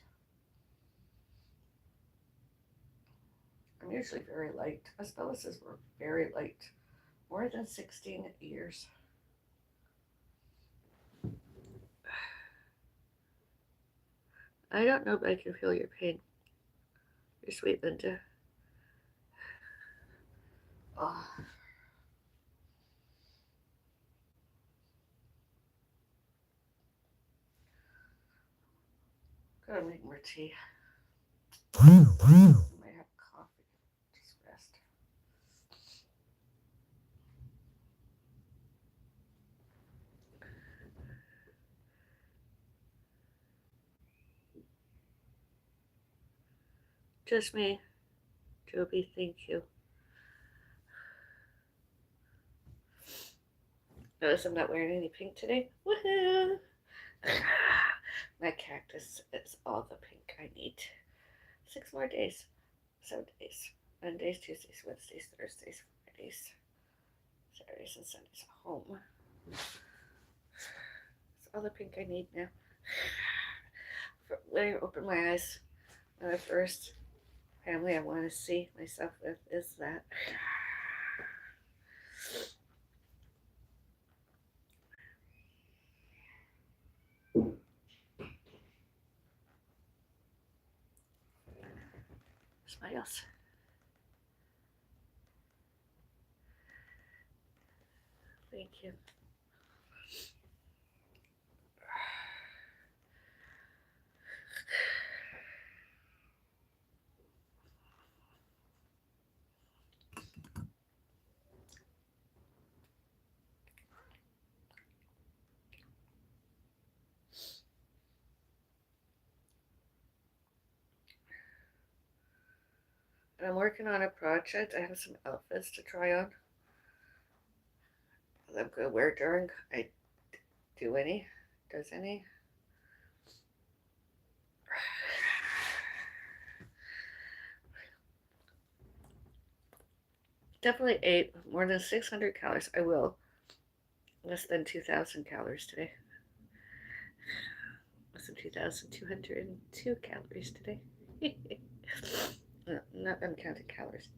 I'm usually very liked. Us Bellises were very liked. More than 16 years. I don't know, but I can feel your pain. You're sweet, Linda. Oh. Gotta make more tea. I might have coffee. Just rest. Just me. Joby, thank you. Notice I'm not wearing any pink today. Woohoo! My cactus is all the pink I need. 6 more days. 7 days. Mondays, Tuesdays, Wednesdays, Thursdays, Fridays, Saturdays, Saturdays and Sundays at home. It's all the pink I need now. When I open my eyes, the first family I want to see myself with is that. Smiles. Thank you. And I'm working on a project. I have some outfits to try on that I'm going to wear during I do any. Does any. Definitely ate more than 600 calories. I will. Less than 2,000 calories today. Less than 2,202 calories today. No, not uncounted calories.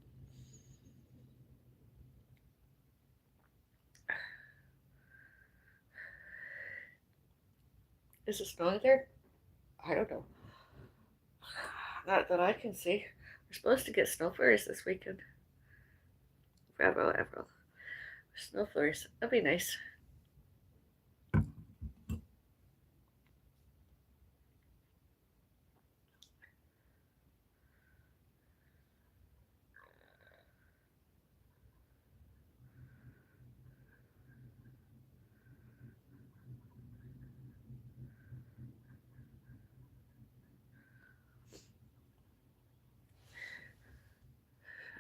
Is it snowing there? I don't know. Not that I can see. We're supposed to get snow flurries this weekend. Bravo, Avril. Snow flurries. That'd be nice.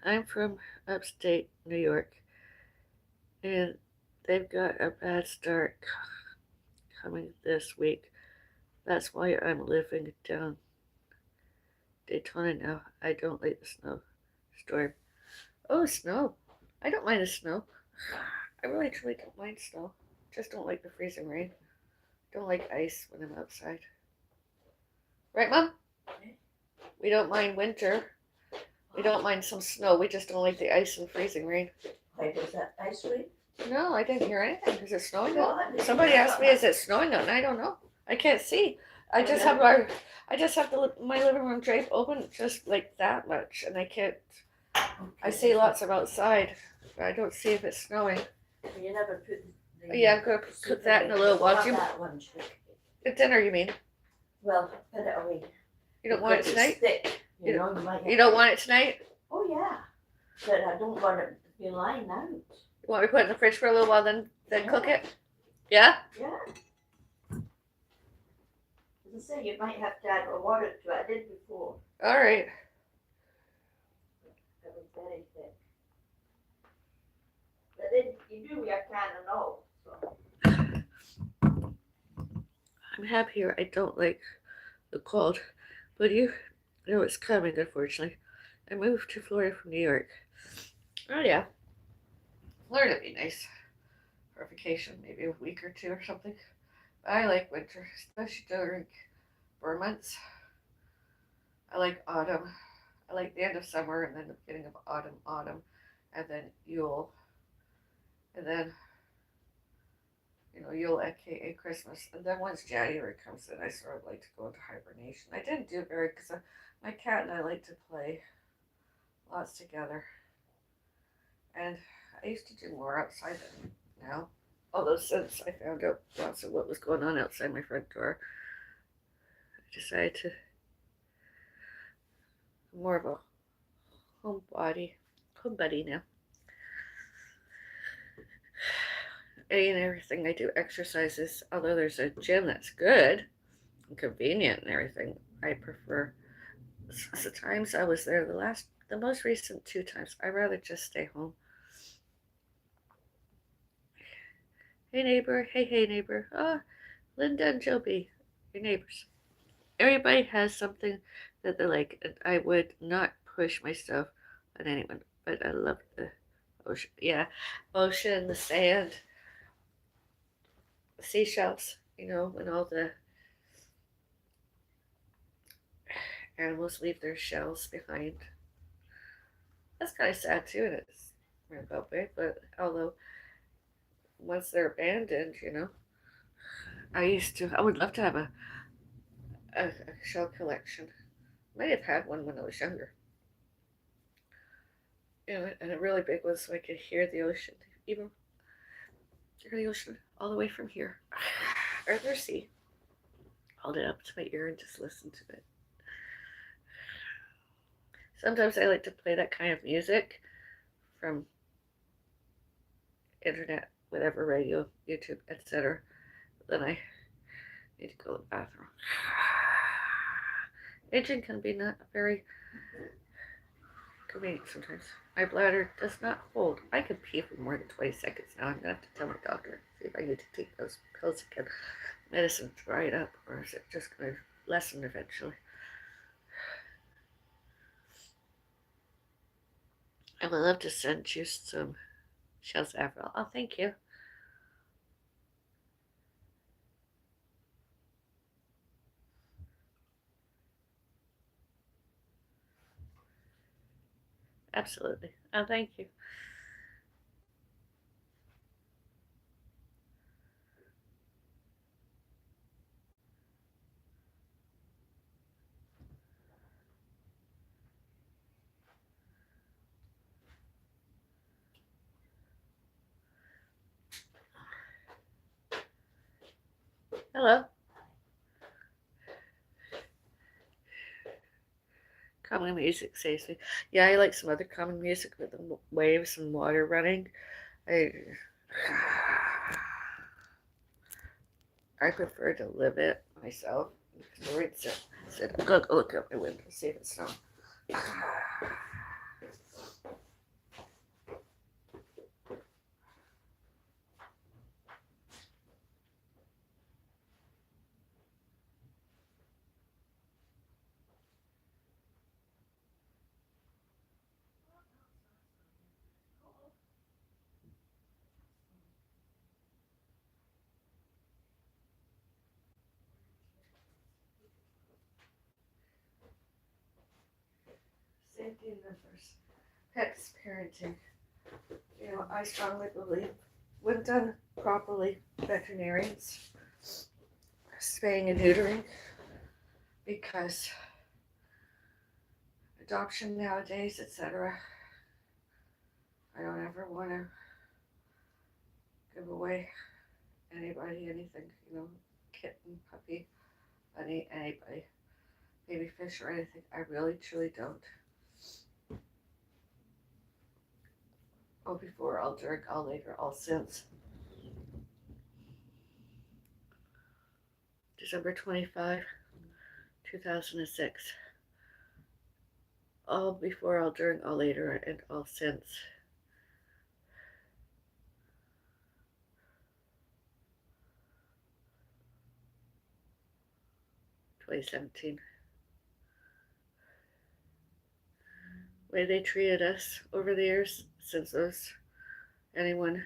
I'm from upstate New York, and they've got a bad start coming this week. That's why I'm living down Daytona now. I don't like the snowstorm. Oh, snow. I don't mind the snow. I really truly don't mind snow. Just don't like the freezing rain. Don't like ice when I'm outside. Right, Mom? We don't mind winter. We don't mind some snow. We just don't like the ice and freezing rain. Wait, is that ice cream? No, I didn't hear anything. Is it snowing No, out? I didn't Somebody hear asked me, that. is it snowing out? And I don't know. I can't see. I just have my living room drape open just like that much, and I can't. I see lots of outside, but I don't see if it's snowing. You never put the. Yeah, I'm gonna put that in a little while. Have Do you, that one, Chick. at dinner, you mean? Well, put it away. You don't want it Because tonight? it's thick. You know, you might You don't want it tonight? Oh yeah, but I don't want it to be lying out. You want me to put it in the fridge for a little while, then cook Yeah. it? Yeah? Yeah. As I say, you might have to add more water to it. I did before. All right. It was very thick. But then you do your can and all. So. I'm happy here. I don't like the cold, but you know it's coming, unfortunately. I moved to Florida from New York. Oh, yeah. Florida would be nice for a vacation, maybe a week or two or something. I like winter, especially during burn months. I like autumn. I like the end of summer and then the beginning of autumn, and then Yule, and then Yule, aka Christmas. And then once January comes in, I sort of like to go into hibernation. I didn't do very because my cat and I like to play lots together, and I used to do more outside than now. Although since I found out lots of what was going on outside my front door, I decided to be more of a home buddy now. And everything I do exercises, although there's a gym that's good and convenient and everything, I prefer the times I was there the most recent 2 times, I'd rather just stay home. Hey neighbor, hey neighbor. Oh, Linda and Joby, your neighbors. Everybody has something that they like, and I would not push myself on anyone, but I love the Ocean, yeah, ocean, the sand, the seashells, when all the animals leave their shells behind. That's kind of sad too, and it's about big, but although once they're abandoned, I would love to have a shell collection. Might have had one when I was younger. And a really big one so I could hear the ocean, even hear the ocean all the way from here. Or the sea. Hold it up to my ear and just listen to it. Sometimes I like to play that kind of music from internet, whatever, radio, YouTube, etc. Then I need to go to the bathroom. Aging can be not very convenient sometimes. My bladder does not hold. I can pee for more than 20 seconds now. I'm going to have to tell my doctor, see if I need to take those pills again. Medicine dry it up, or is it just going to lessen eventually? I would love to send you some shells, Avril. Oh, thank you. Absolutely. Oh, thank you. Hello. Calming music saves me. Yeah, I like some other calming music with the waves and water running. I I prefer to live it myself. I'm gonna go look out my window, see if it's snowing. Safety in numbers. Pets parenting. I strongly believe when done properly, veterinarians spaying and neutering, because adoption nowadays, etc. I don't ever want to give away anybody anything, kitten, puppy, anybody, baby fish or anything. I really truly don't. All before, all during, all later, all since. December 25, 2006. All before, all during, all later, and all since. (2017). Way they treated us over the years since anyone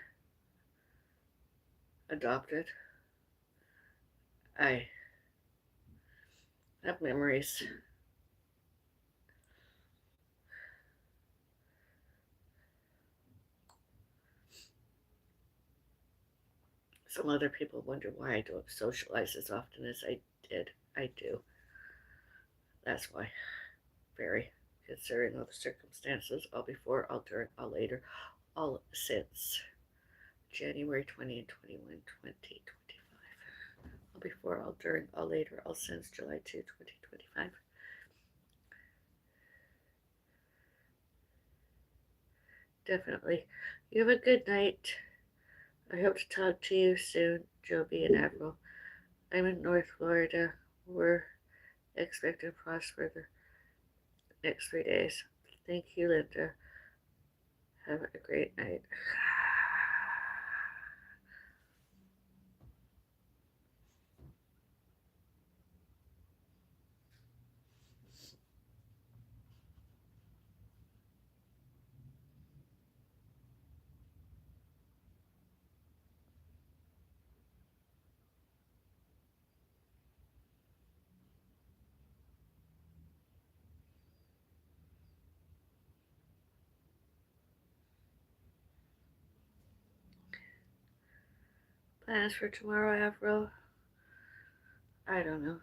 adopted. I have memories. Some other people wonder why I don't socialize as often as I did. I do. That's why. Very. Considering all the circumstances, all before, all during, all later, all since January 20 and 21, 2025. All before, all during, all later, all since July 2, 2025. Definitely. You have a good night. I hope to talk to you soon, Joby and Avril. I'm in North Florida. We're expected to prosper the next 3 days. Thank you, Linda. Have a great night. Plans for tomorrow, Avril? I don't know.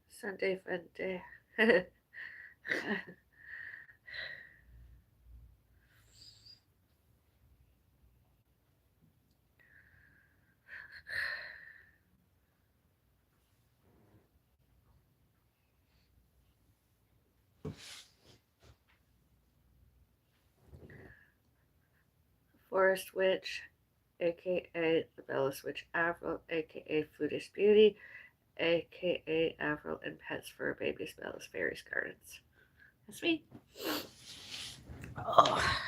Sunday fun day. Forest Witch, aka the Bella Switch Avril, aka Foodish Beauty, aka Avril and Pets for Babies, Bella's Fairies Gardens. That's me. Oh.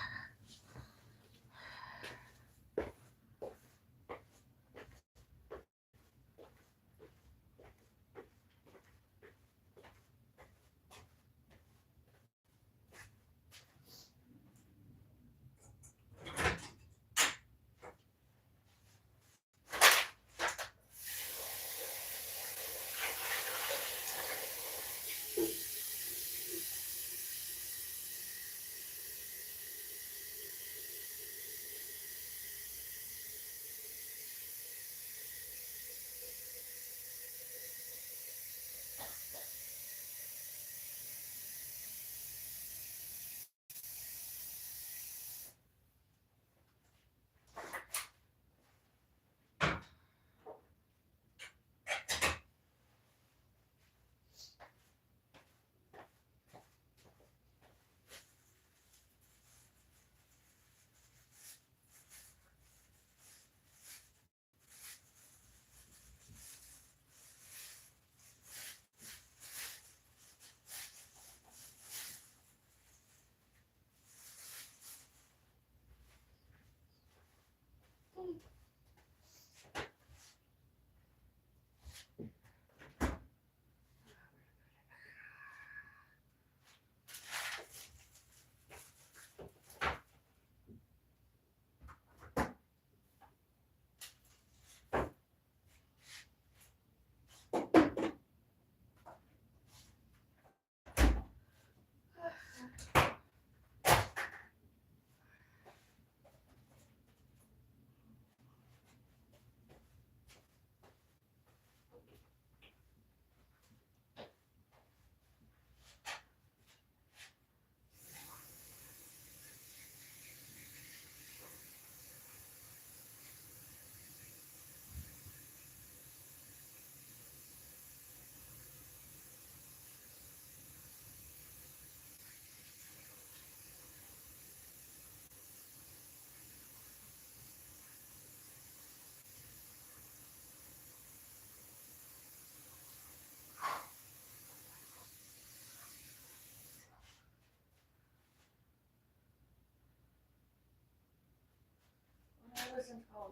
When I wasn't home,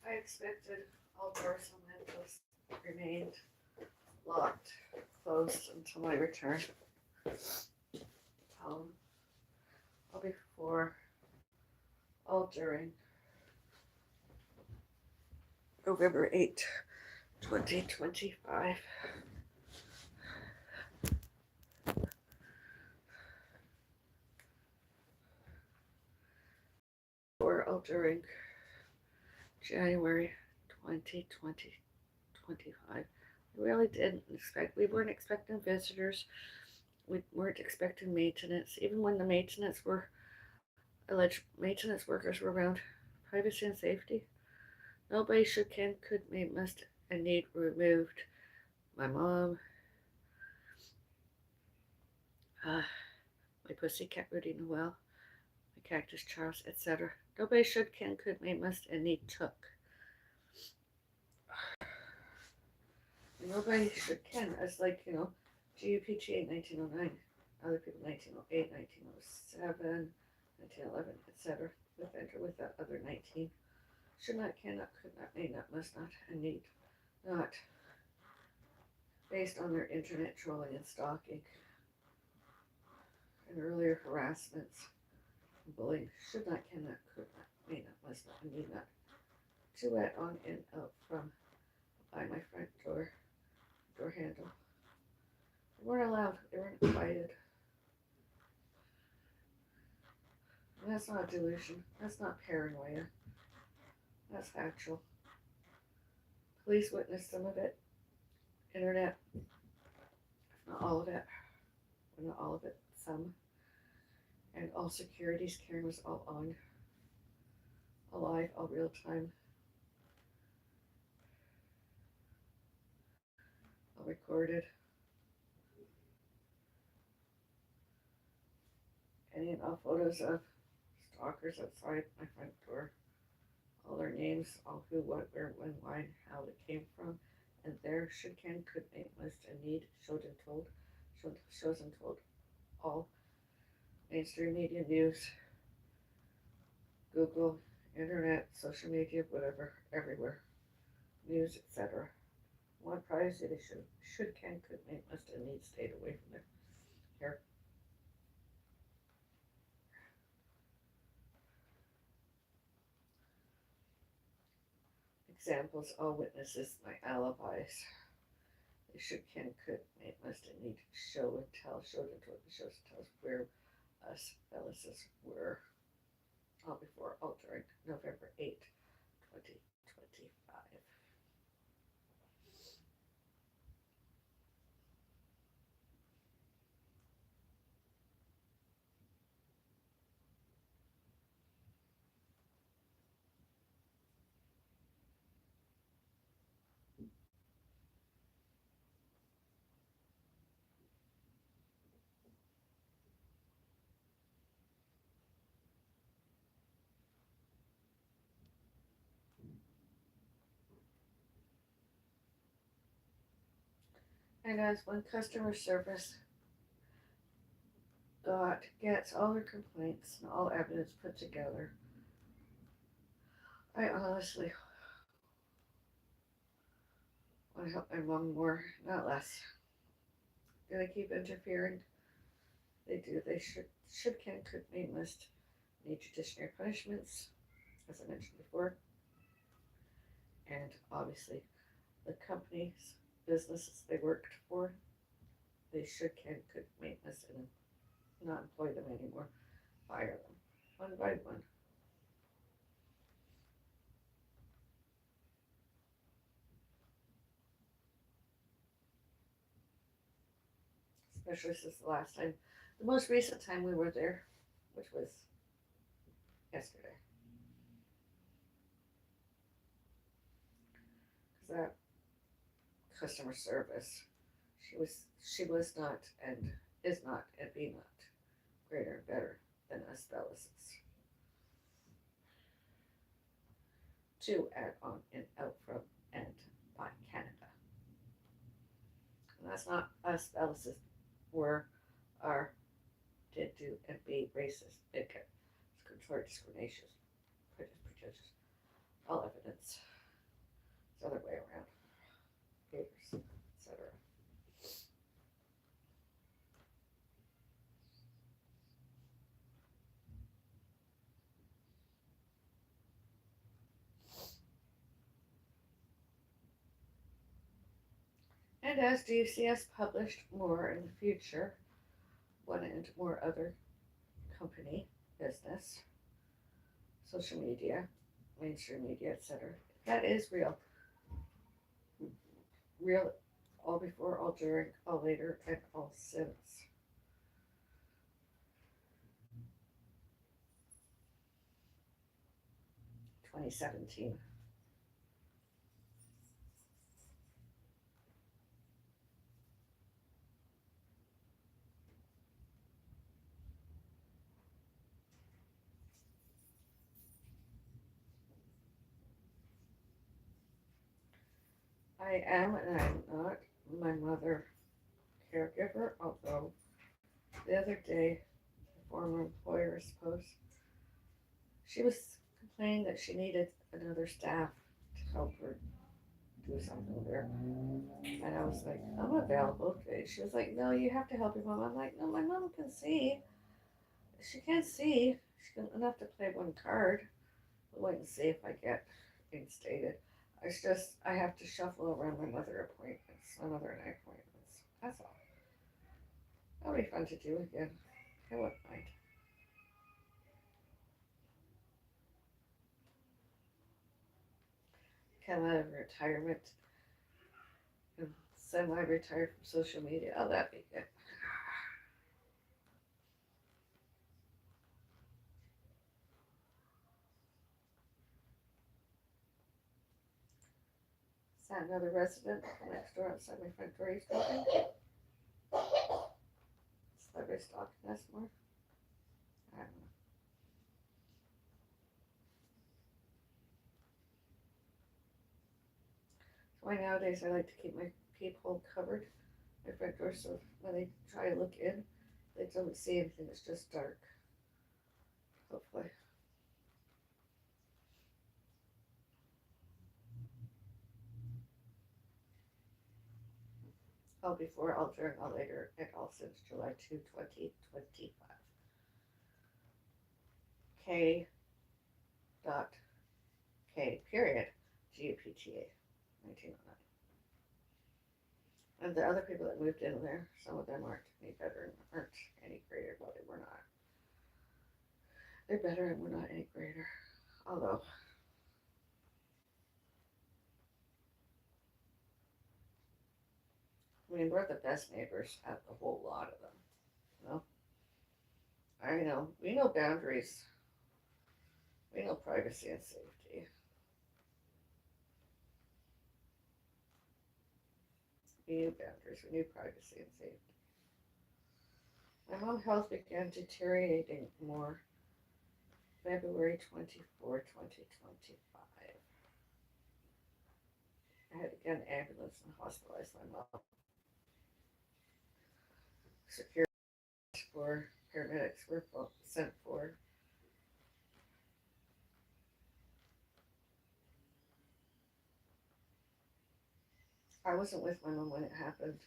I expected all doors and windows remained locked, closed until my return home, all before, all during November 8th, 2025. Or all during January 2025. We really didn't expect, we weren't expecting visitors. We weren't expecting maintenance. Even when the alleged maintenance workers were around, privacy and safety. Nobody should, can, could, may, must, and need removed. My mom, my pussycat Rudy Noel, my cactus Charles, etc. Nobody should, can, could, may, must, and need took. Nobody should, can, as like, GUPTA 1909, other people 1908, 1907, 1911, etc. With enter with that other 19. Should not, cannot, could not, may not, must not, and need not. Based on their internet trolling and stalking and earlier harassments and bullying. Should not, cannot, could not, may not, must not, and need not. to wet on and out from by my front door handle. They weren't allowed, they weren't invited. And that's not delusion, that's not paranoia, that's actual. Police witnessed some of it, internet, not all of it, well, not all of it, some. And all security's cameras all on, alive, all real time, all recorded. Any and all photos of stalkers outside my front door, all their names, all who, what, where, when, why, and how they came from, and there should, can, could, may, must, and need, showed and told, shows and told, all mainstream media, news, Google, internet, social media, whatever, everywhere, news, etc. Want privacy, they should, can, could, may, must, and need stayed away from their hair. Examples, all witnesses, my alibis. They should, can, could, may, must, and need show and tell, showed and told, shows and tells where us Bellises were, all before, all during November 8, 2025. And as when customer service gets all their complaints and all evidence put together, I honestly want to help my mom more, not less. Do they keep interfering? They do. They should, can, could, may, must, need judiciary punishments, as I mentioned before. And obviously, the companies, businesses they worked for, they should, can, could, may, must, and not employ them anymore. Fire them, one by one. Especially since the last time, the most recent time we were there, which was yesterday. Because that customer service, she was not and is not and be not greater and better than us Bellises. To add on and out from and by Canada. And that's not us Bellises were, are, did do and be racist, bigot, control, discrimination, prejudice, all evidence. It's the other way around. Haters, etc. And as do you see us published more in the future, one and more other company, business, social media, mainstream media, etc. That is real. Real all before, all during, all later, and all since. (2017). I am and I'm not my mother caregiver, although the other day, the former employer, I suppose, she was complaining that she needed another staff to help her do something there. And I was like, I'm available. She was like, no, you have to help your mom. I'm like, no, my mom can see. She can't see. She can enough to play one card. We'll wait and see if I get reinstated. It's just I have to shuffle around my mother appointments, my mother and I appointments. That's all. That'll be fun to do again. I wouldn't mind. Come out of retirement and semi-retire from social media. Oh, that'd be good. Is that another resident next door outside my front door eavesdropping? Celebrity stalking us more? I don't know. That's why nowadays I like to keep my peephole covered, my front door, so when they try to look in, they don't see anything. It's just dark. Hopefully. All before, all during, all later, and all since July 2, 2025. K. Dot K. Period. GUPTA. 1909. And the other people that moved in there, some of them aren't any better and aren't any greater. Well, they were not. They're better and we're not any greater. Although, I mean, we're the best neighbors out of a whole lot of them. You know? I know. We know boundaries. We know privacy and safety. We knew boundaries. We knew privacy and safety. My mom's health began deteriorating more February 24, 2025. I had to get an ambulance and hospitalize my mom. Security for paramedics were sent for. I wasn't with my mom when it happened.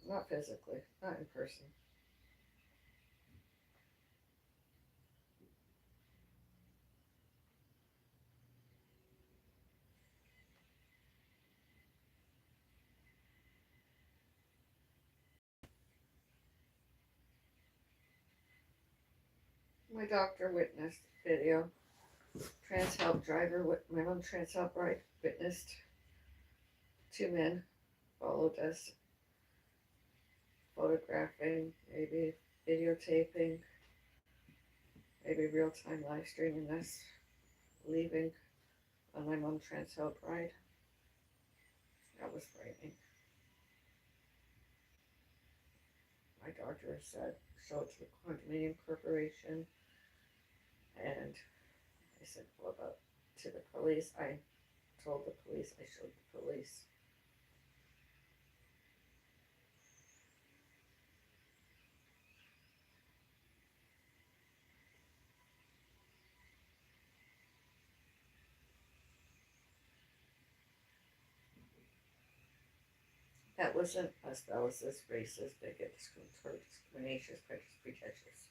Not physically, not in person. My doctor witnessed video. Trans help driver, my mom trans help ride witnessed two men followed us, photographing, maybe videotaping, maybe real time live streaming us leaving on my mom trans help ride. That was frightening. My doctor said, show it to the condominium corporation. And I said, what about to the police? I told the police, I showed the police. That wasn't us, that was this racist, bigot, discriminatory, discrimination, prejudice, pretentious.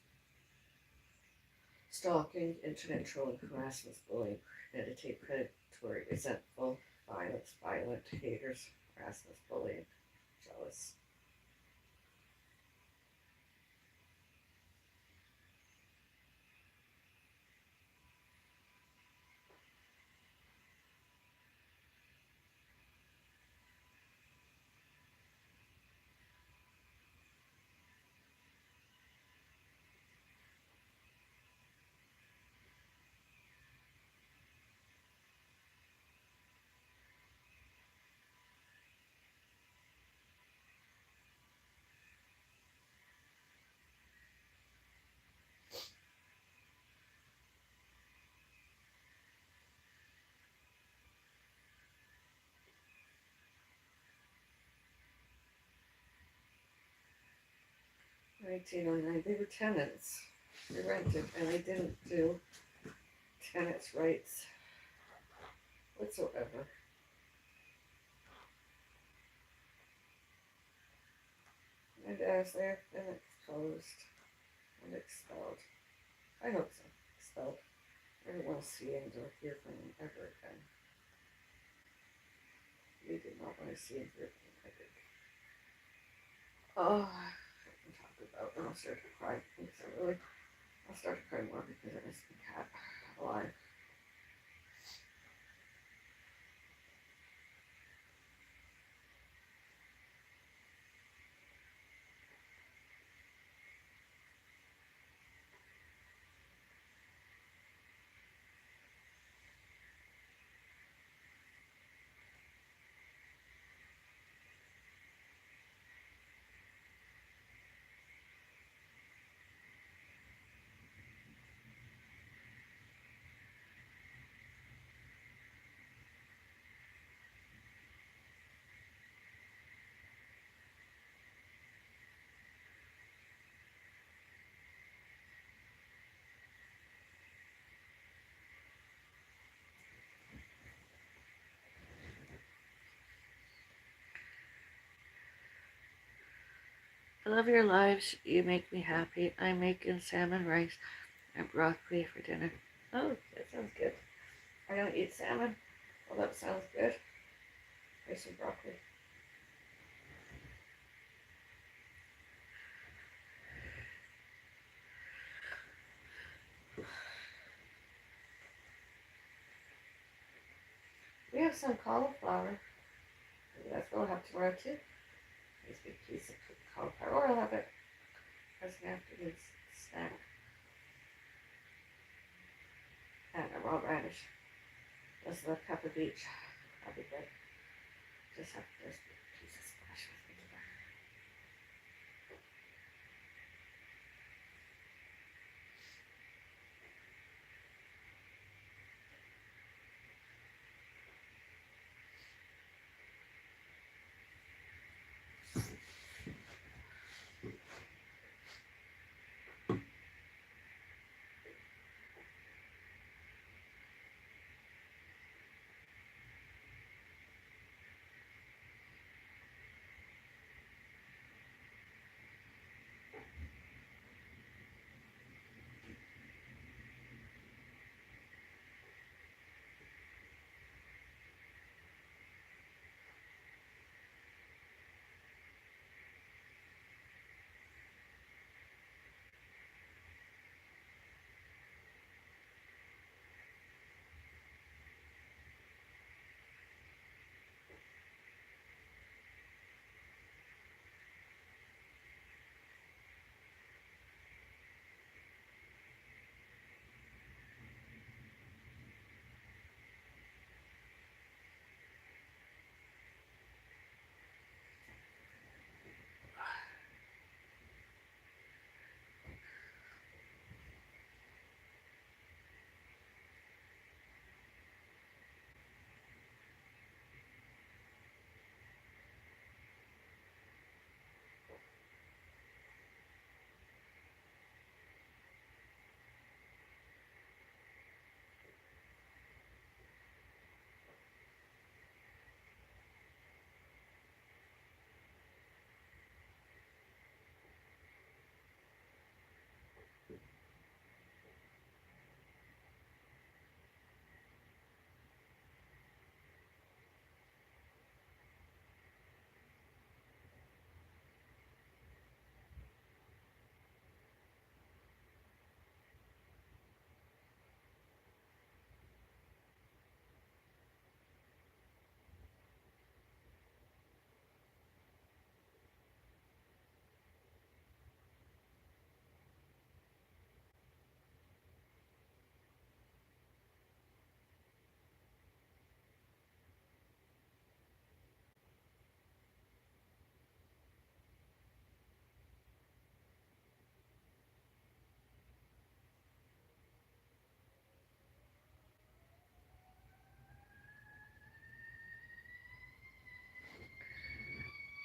Stalking, internet trolling, harassment, bullying, meditate, predatory, resentful, violence, violent, haters, harassment, bullying, jealous. In 1909, they were tenants. They rented, and they didn't do tenants' rights whatsoever. And as they have been exposed and expelled, I hope so, expelled, I don't want to see him or hear from him ever again. We did not want to see him hear from him. I did. Oh, I can talk about it. I'll start to cry because I'll start to cry more because I miss the cat alive. I love your lives. You make me happy. I'm making salmon rice and broccoli for dinner. Oh, that sounds good. I don't eat salmon. Well, that sounds good. Rice and broccoli. We have some cauliflower. Maybe that's what we'll have tomorrow too. Nice big piece of cauliflower. Or I'll have it as an afternoon snack. And a raw radish. Just a cup of each. That'll be good. Just have this big piece of squash with me today.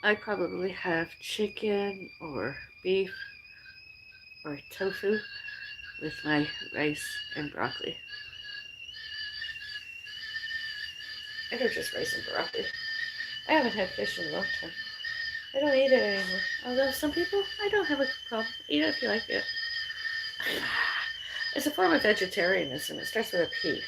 I probably have chicken or beef or tofu with my rice and broccoli. I don't just rice and broccoli. I haven't had fish in a long time. I don't eat it anymore. Although some people, I don't have a problem. Eat it if you like it. It's a form of vegetarianism. It starts with a P.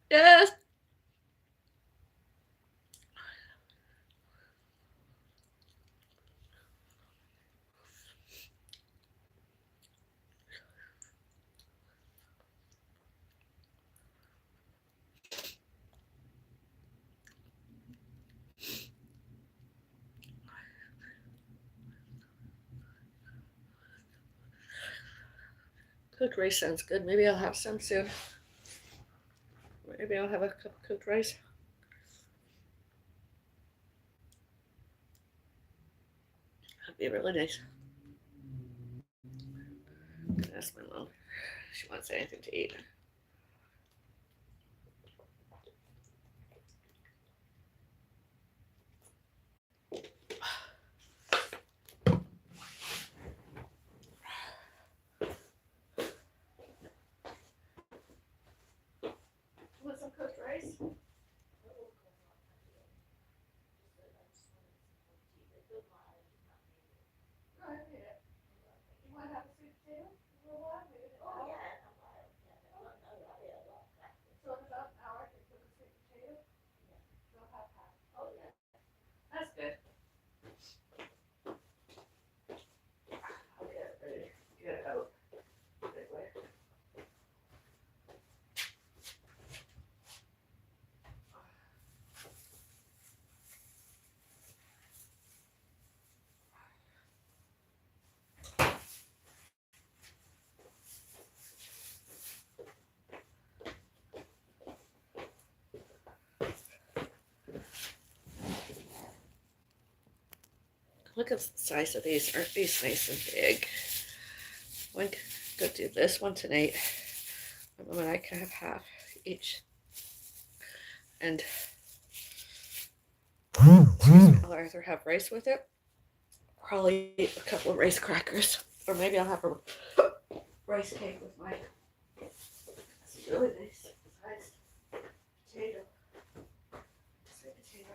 Yes. Cooked rice sounds good. Maybe I'll have some soon. Maybe I'll have a cup of cooked rice. That'd be really nice. I'm gonna ask my mom if she wants anything to eat. Want some cooked rice? No, I made it. You want to have a sweet potato? A little while? Maybe an hour? So in about an hour, I can cook a sweet potato. So half half. That's good. I'll get it ready. Get it out. Big way. Look at the size of these. Aren't these nice and big? One could do this one tonight. My mom and I can have half each. And I'll either have rice with it, or I'll eat a couple of rice crackers. Or maybe I'll have a rice cake with mine. It's really nice. Nice potato. Sweet potato.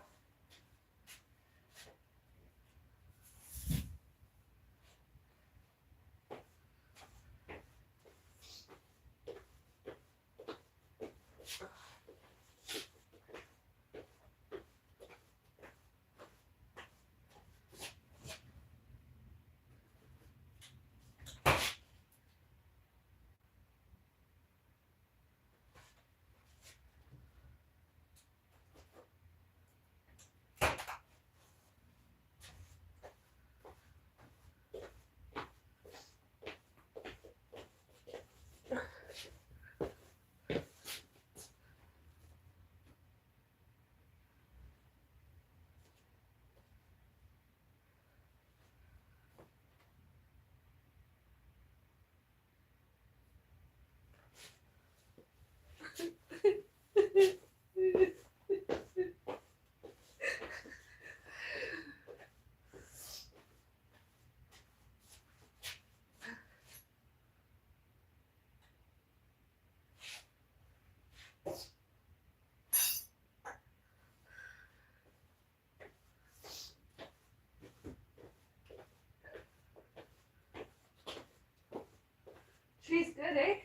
She's good, eh?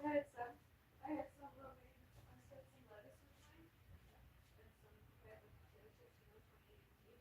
I had some romaine. I said some lettuce with mine. And some crab and potato chips, you know, from A&T.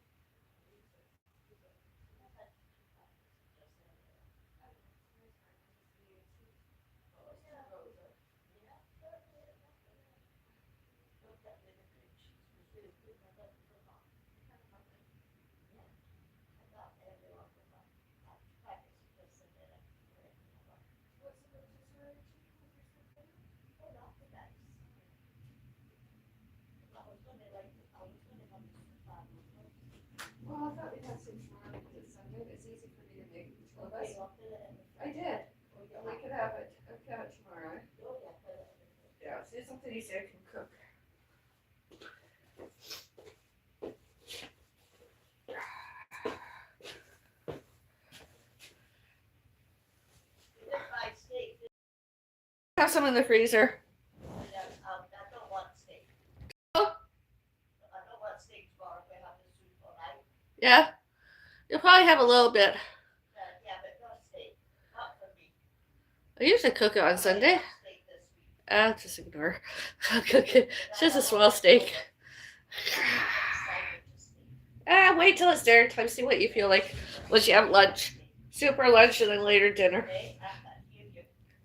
Well, I thought we'd have some tomorrow because it's Sunday. It's easy for me to make the two of us. I did. We could have it. I could have it tomorrow. Yeah, so it's something easy I can cook. Have some in the freezer. I don't want steak. Oh. I don't want steak tomorrow if we have the soup all night. Yeah, you'll probably have a little bit. Yeah, but no steak. Not for me. I usually cook it on Sunday. Steak this week. Just ignore. I'll cook it. It's just a small steak. Wait till it's dinner time. See what you feel like once you have lunch. Soup or lunch and then later dinner.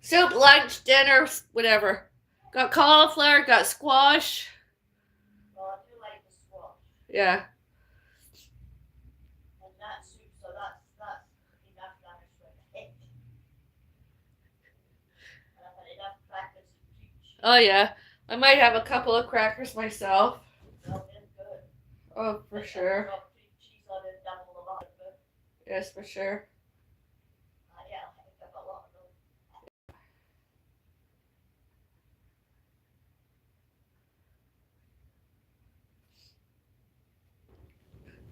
Soup, lunch, dinner, whatever. Got cauliflower, got squash. Well, I do like the squash. Yeah. And that soup, so that's enough damage for it. And I've had enough crackers and cheese. Oh yeah. I might have a couple of crackers myself. Well, they're good. Oh, for sure. Drop cheese on it, double the amount of it. Yes, for sure. Yeah, I think I've got a lot of them.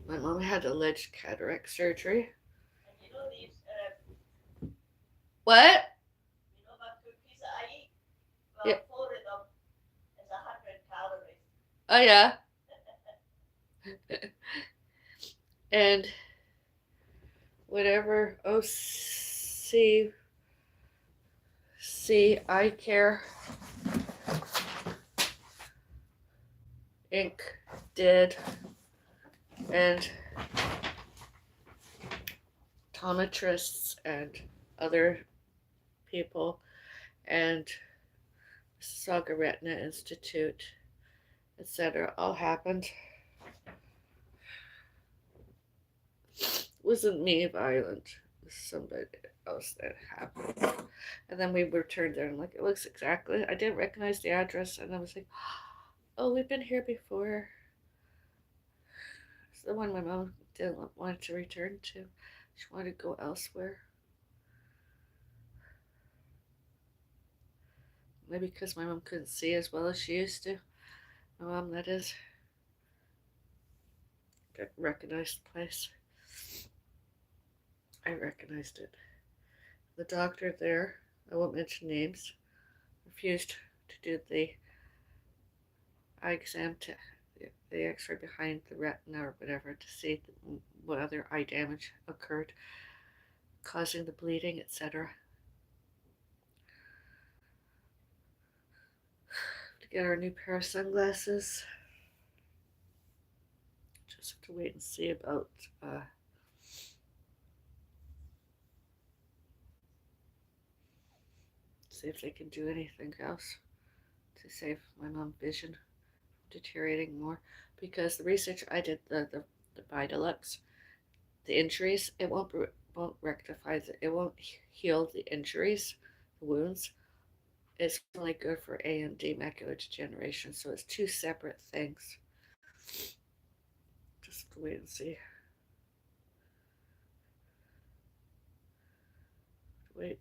My mom had alleged cataract surgery. And you know these, What? you know my cookies that I eat? Well, Yeah. 4 of them is 100 calories. Oh yeah. And whatever OC Eye Care Inc. did, and optometrists and other people, and Saga Retina Institute, etc., all happened. It wasn't me violent. It was somebody else that happened. And then we returned there and like, it looks exactly, I didn't recognize the address, and I was like, oh, we've been here before. It's the one my mom didn't want to return to. She wanted to go elsewhere. Maybe because my mom couldn't see as well as she used to. My mom, that is. I recognized the place. I recognized it. the doctor there, I won't mention names, refused to do the eye exam, to the x-ray behind the retina or whatever, to see what other eye damage occurred, causing the bleeding, etc. To get our new pair of sunglasses. Just have to wait and see about see if they can do anything else to save my mom's vision deteriorating more, because the research I did, the Vitalux, the injuries, it won't rectify it won't heal the injuries, the wounds. It's only good for AMD, macular degeneration, so it's two separate things. Just have to wait and see. Wait.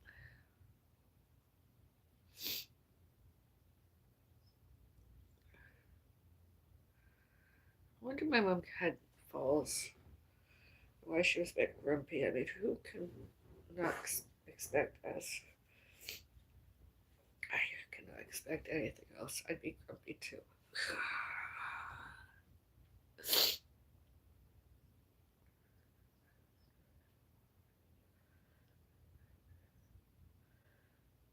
I wonder if my mom had falls. Why she was a bit grumpy. I mean, who can not expect us? I cannot expect anything else. I'd be grumpy too.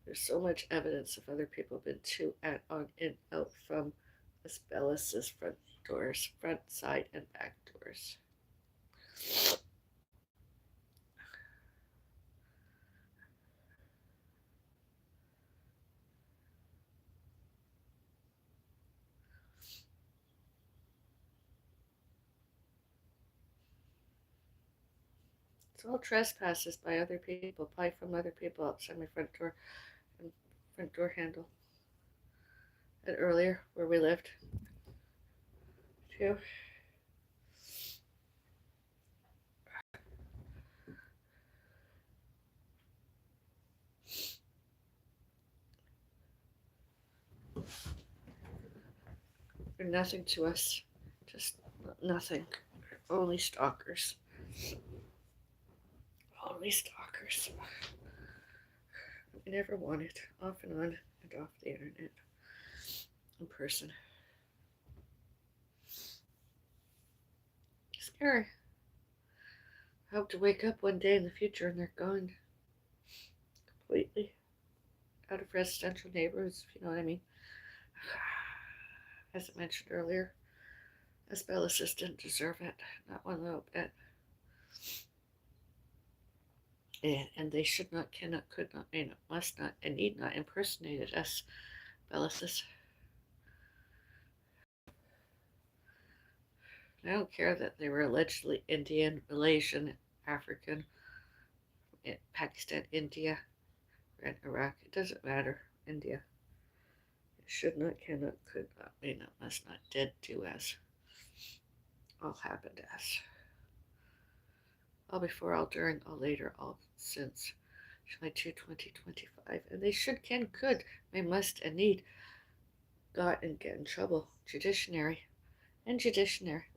There's so much evidence of other people been to and on and out from Asbestos front doors, front, side, and back doors. It's all trespasses by other people, by from other people outside my front door and front door handle. And earlier, where we lived, too. They're nothing to us, just nothing. Only stalkers. Only stalkers. We never wanted, off and on and off the internet, in person. Scary. I hope to wake up one day in the future and they're gone completely out of residential neighborhoods, if you know what I mean. As I mentioned earlier, Asbestos didn't deserve it, not one little bit. And they should not, cannot, could not, may not, must not, and need not impersonate us, Asbestos. I don't care that they were allegedly Indian, Malaysian, African, Pakistan, India, and Iraq. It doesn't matter. India. It should not, cannot, could not, may not, must not, did, do as. All happened as. All before, all during, all later, all since. July 2, 2025. And they should, can, could, may, must, and need got and get in trouble. Judiciary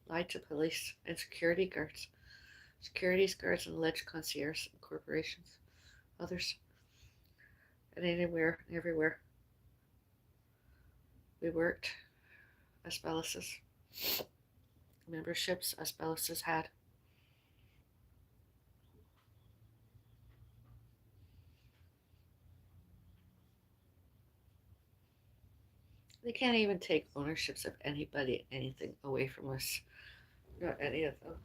lied to police and security guards. Security guards and alleged concierge and corporations. Others. And anywhere, everywhere. We worked. Asbestos. Memberships Asbestos had. They can't even take ownerships of anybody, anything away from us. Not any of them.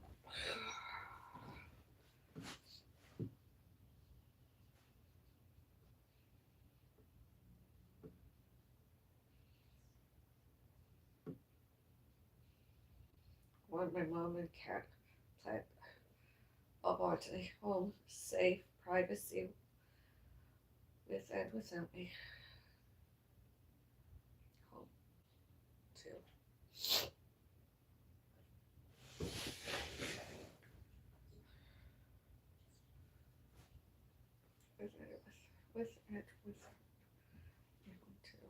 Want my mom and cat plant all bought a home, safe, privacy, with and without me. Home, too. With and without me, home, too.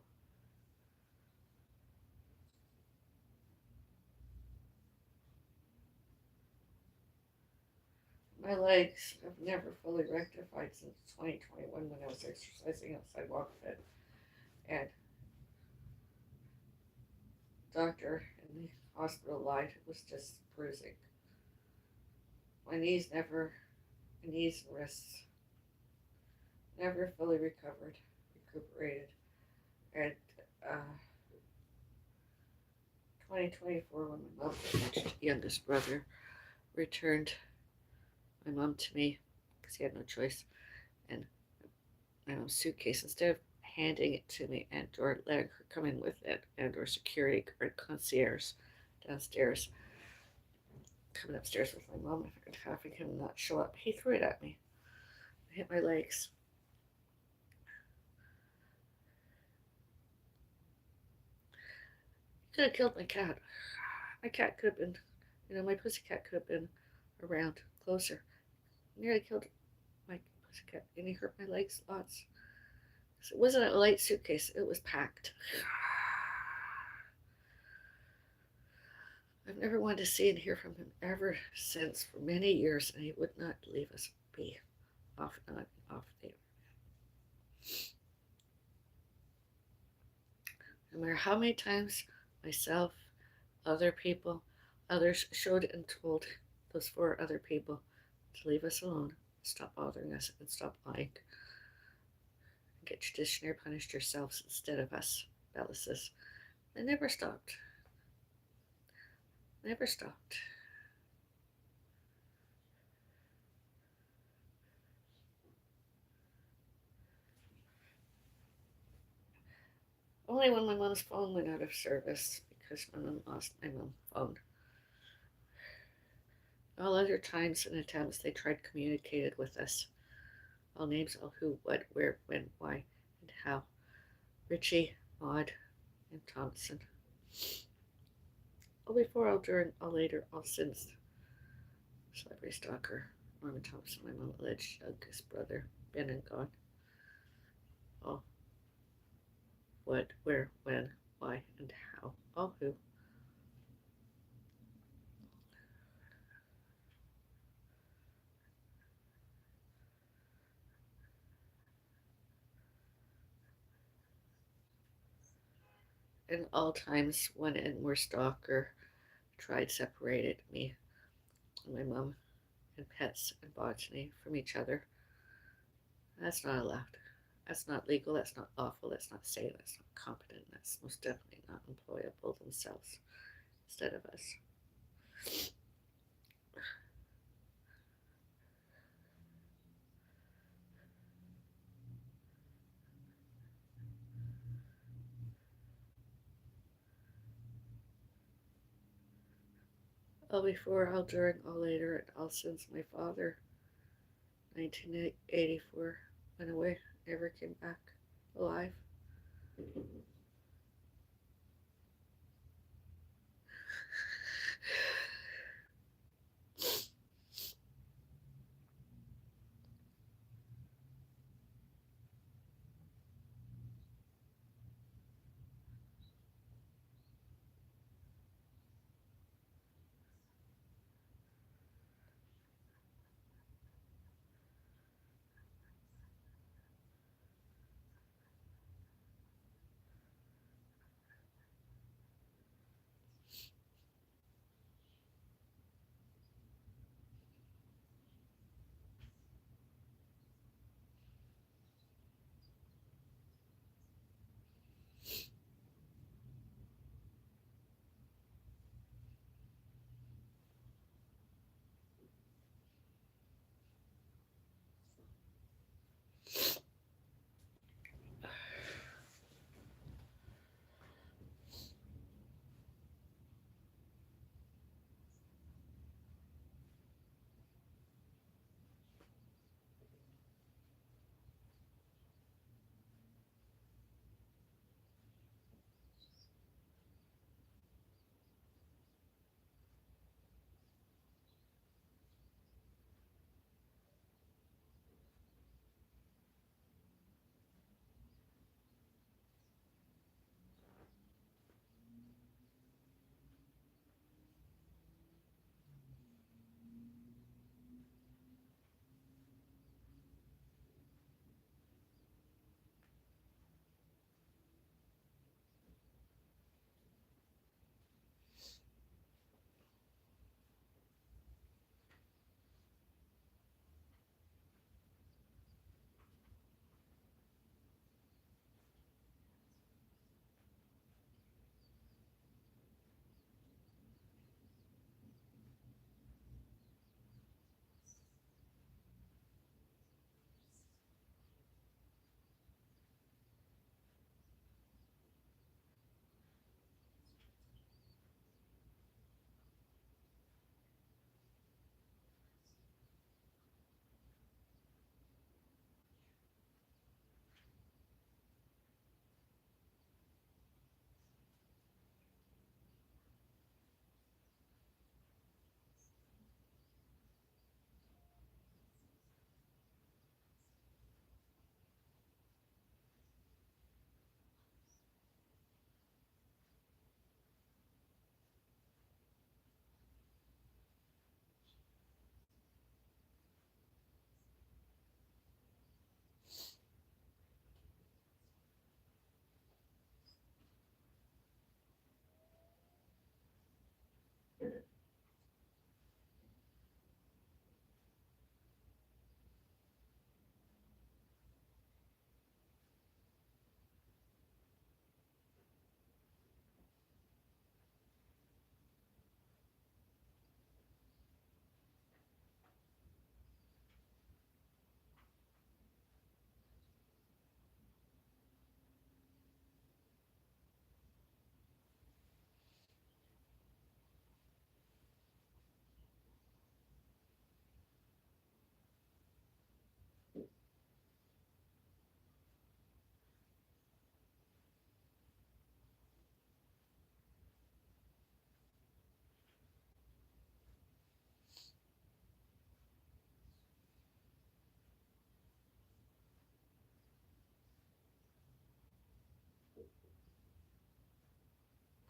My legs have never fully rectified since 2021 when I was exercising outside WalkFit. And the doctor in the hospital lied. It was just bruising. My knees and wrists never fully recuperated. And 2024, when my mom, my youngest brother, returned my mom to me because he had no choice, and my mom's suitcase, instead of handing it to me and or letting her come in with it, and or security or concierge downstairs, coming upstairs with my mom and having him not show up, he threw it at me. It hit my legs. He could have killed my cat. My cat could have been, my pussycat could have been around closer. Nearly killed my pussycat, and he hurt my legs lots. It wasn't a light suitcase, it was packed. I've never wanted to see and hear from him ever since, for many years, and he would not leave us be. Off and on, off the internet. No matter how many times myself, other people, others showed and told those four other people to leave us alone, stop bothering us, and stop lying. Get judiciary punished yourselves instead of us, Bella says. They never stopped. Never stopped. Only when my mom's phone went out of service because my mom lost my mom's phone. All other times and attempts they tried communicated with us. All names, all who, what, where, when, why, and how. Richie, Maud, and Thompson. All before, all during, all later, all since. Celebrity stalker, Norman Thompson, my mom alleged youngest brother, been and gone. All what, where, when, why, and how. All who. And all times one and more stalker tried separated me and my mom and pets and botany from each other. That's not allowed. That's not legal. That's not lawful. That's not safe. That's not competent. That's most definitely not employable themselves instead of us. All before, all during, all later, and all since my father, 1984, went away, never came back alive.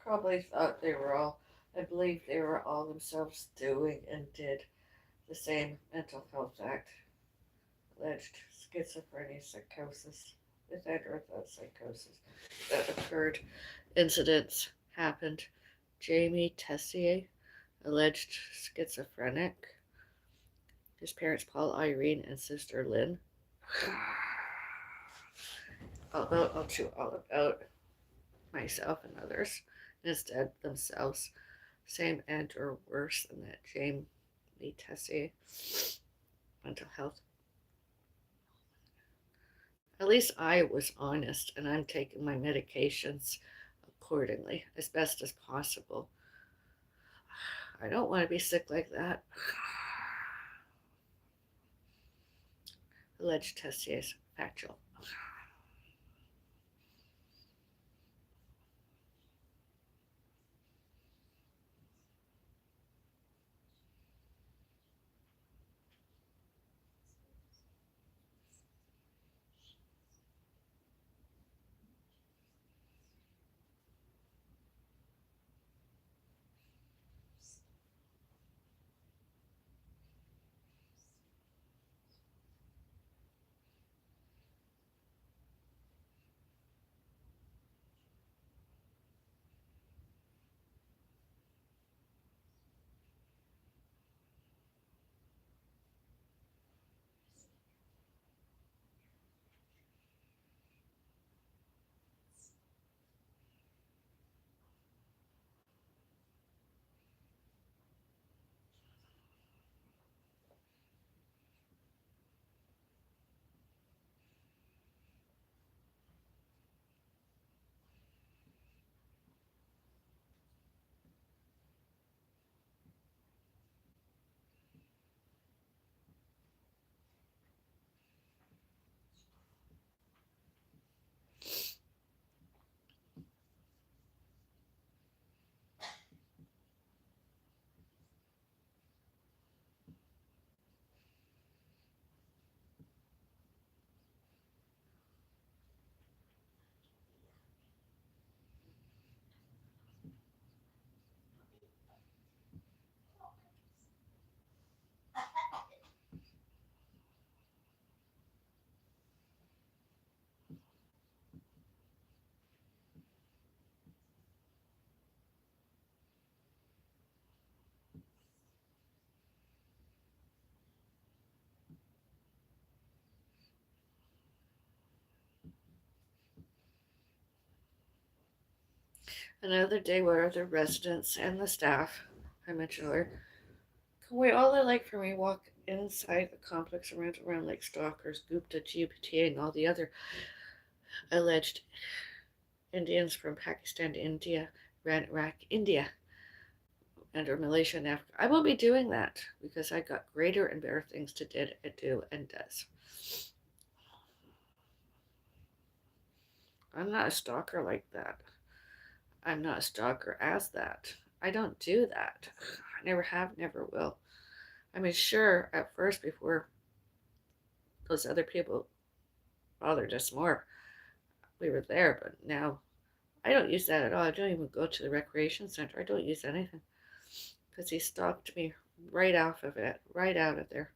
probably thought they were all, I believe they were all themselves doing and did the same mental health act, alleged schizophrenia psychosis, with and or without psychosis, that occurred. Incidents happened. Jamie Tessier, alleged schizophrenic. His parents, Paul, Irene, and sister Lynn. Although I'll chew all about myself and others, instead themselves, same and or worse than that Jamie Tessier mental health. At least I was honest and I'm taking my medications accordingly as best as possible. I don't want to be sick like that. Alleged Tessier's factual. Another day where the residents and the staff, I mentioned earlier, can wait all they like for me walk inside the complex around like stalkers, Gupta, GPT, and all the other alleged Indians from Pakistan, India, Iran, Iraq, India, and or Malaysia and Africa. I won't be doing that because I got greater and better things to do and does. I'm not a stalker like that. I'm not a stalker as that. I don't do that. I never have, never will. I mean, sure, at first, before those other people bothered us more, we were there, but now I don't use that at all. I don't even go to the recreation center. I don't use anything because he stalked me right off of it, right out of there.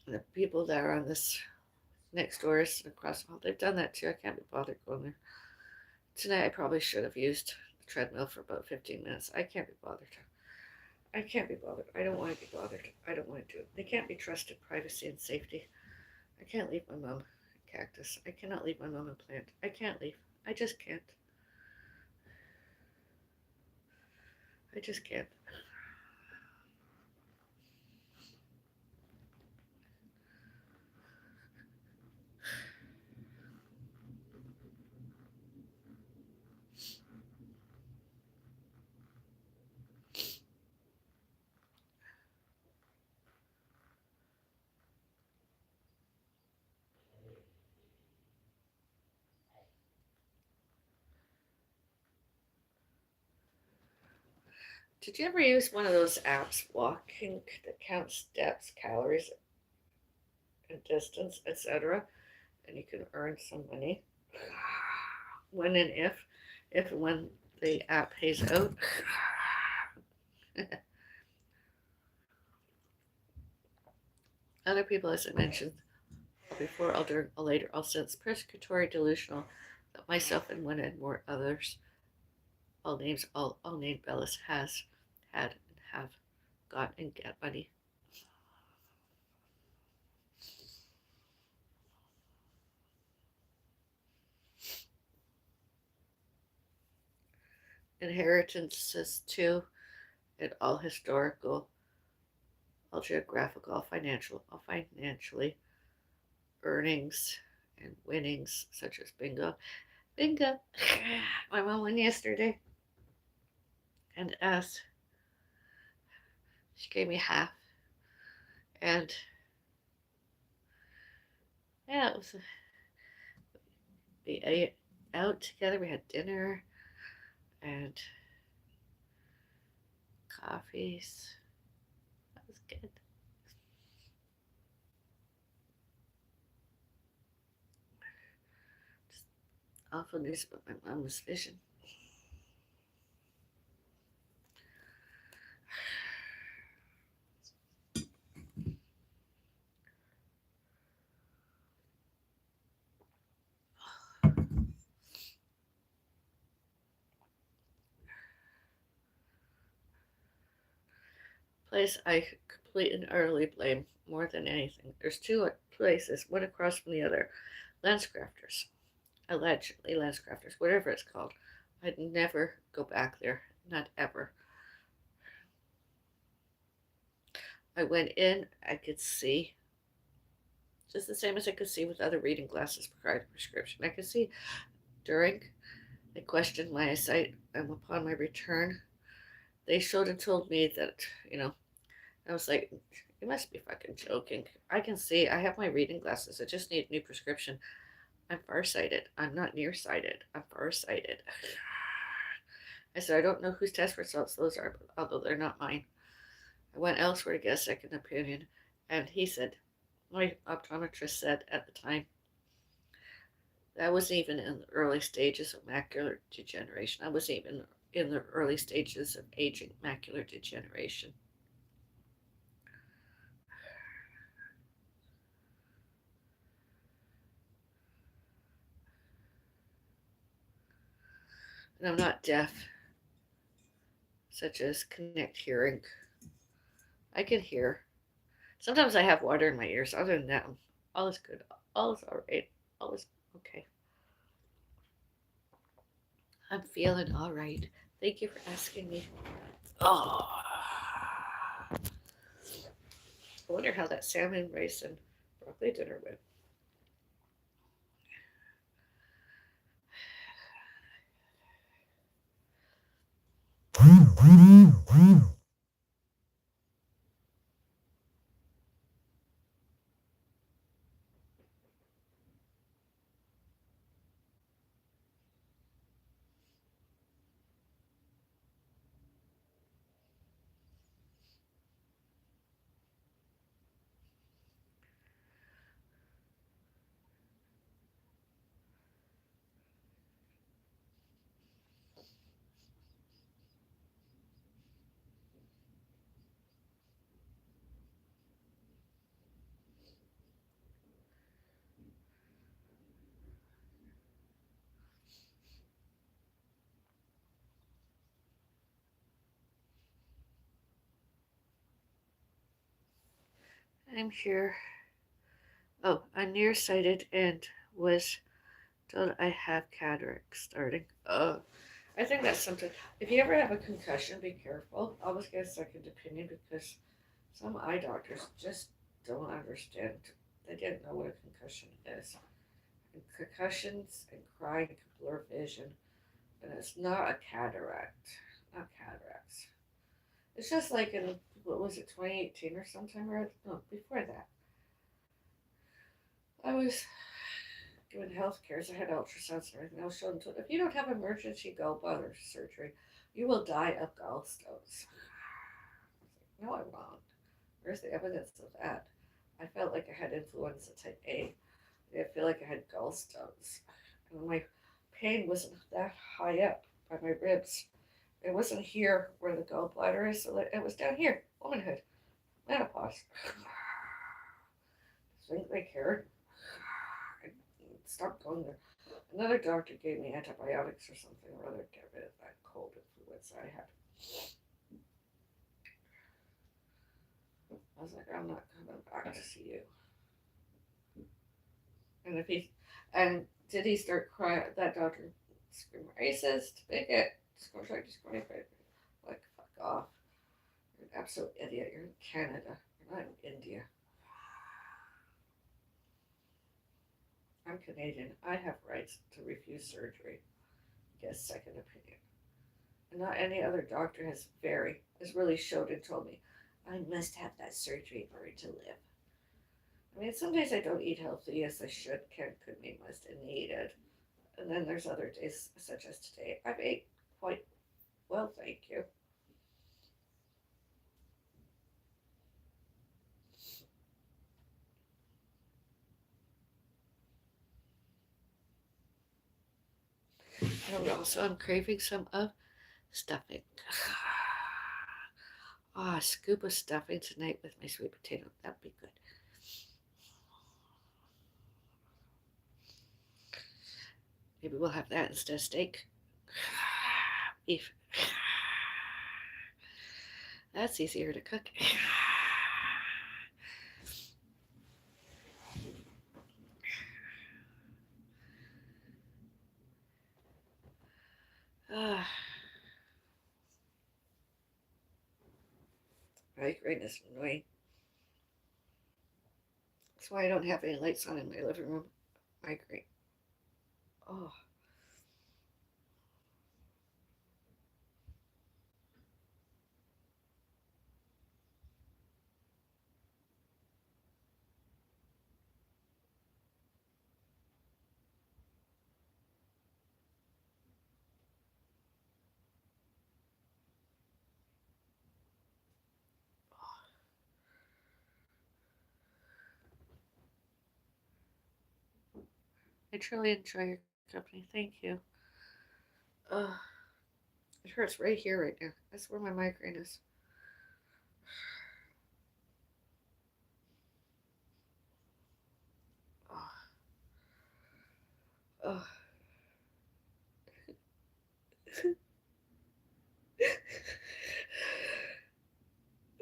And the people that are on this next doors across the hall, they've done that too. I can't be bothered going there. Tonight, I probably should have used the treadmill for about 15 minutes. I can't be bothered. I can't be bothered. I don't want to be bothered. I don't want to do it. They can't be trusted privacy and safety. I can't leave my mom a cactus. I cannot leave my mom a plant. I can't leave. I just can't. I just can't. Did you ever use one of those apps, walking, that counts steps, calories, and distance, etc.? And you can earn some money when and if if and when the app pays out. Other people, as I mentioned before, or later, I'll sense persecutory, delusional that myself and one and more others, all named Bellis, has had and have got and get money. Inheritances too, and all historical, all geographical, all financially earnings and winnings such as bingo. Bingo. My mom won yesterday, and she gave me half, and yeah, it was. We ate out together. We had dinner and coffees. That was good. Just awful news about my mom's vision. Place I complete and utterly blame more than anything. There's two places, one across from the other. Lenscrafters. Allegedly Lenscrafters, whatever it's called. I'd never go back there. Not ever. I went in, I could see, just the same as I could see with other reading glasses prior to prescription. I could see during, they questioned my eyesight, and upon my return, they showed and told me that, I was like, you must be fucking joking. I can see, I have my reading glasses. I just need a new prescription. I'm farsighted. I'm not nearsighted. I'm farsighted. I said, I don't know whose test results those are, although they're not mine. I went elsewhere to get a second opinion, and he said, my optometrist said at the time, that wasn't even in the early stages of macular degeneration. I wasn't even in the early stages of aging macular degeneration. And I'm not deaf, such as connect hearing. I can hear. Sometimes I have water in my ears. Other than that, all is good. All is all right. All is okay. I'm feeling all right. Thank you for asking me. Oh, I wonder how that salmon rice and broccoli dinner went. I'm here. Oh, I'm nearsighted and was told I have cataracts starting. Oh, I think that's something. If you ever have a concussion, be careful. Always get a second opinion because some eye doctors just don't understand. They didn't know what a concussion is. And concussions and crying can blur vision, and it's not a cataract. Not cataracts. It's just like in, what was it, 2018 or sometime, or no, before that. I was given health care, so I had ultrasounds and everything. I was shown to, if you don't have emergency gallbladder surgery, you will die of gallstones. No, I'm wrong. Where's the evidence of that? I felt like I had influenza type A. I feel like I had gallstones. And my pain wasn't that high up by my ribs. It wasn't here where the gallbladder is, so it was down here. Womanhood, menopause. Think they cared? I stopped going there. Another doctor gave me antibiotics or something or other to get rid of that cold influenza I had. I was like, I'm not coming back to see you. And if he, and did he start crying? That doctor screaming, racist, bigot, discriminatory. Like, fuck off. You're an absolute idiot. You're in Canada. You're not in India. I'm Canadian. I have rights to refuse surgery, get a second opinion. And not any other doctor has really showed and told me, I must have that surgery in order to live. I mean, some days I don't eat healthy as I should, can, could, may, must, and needed. And then there's other days, such as today, I've ate quite well, thank you. And also, I'm craving some of stuffing. A scoop of stuffing tonight with my sweet potato. That'd be good. Maybe we'll have that instead of steak. Beef. That's easier to cook. Migraine is annoying. That's why I don't have any lights on in my living room. Migraine. Oh. I truly enjoy your company. Thank you. It hurts right here, right now. That's where my migraine is. Oh. Oh.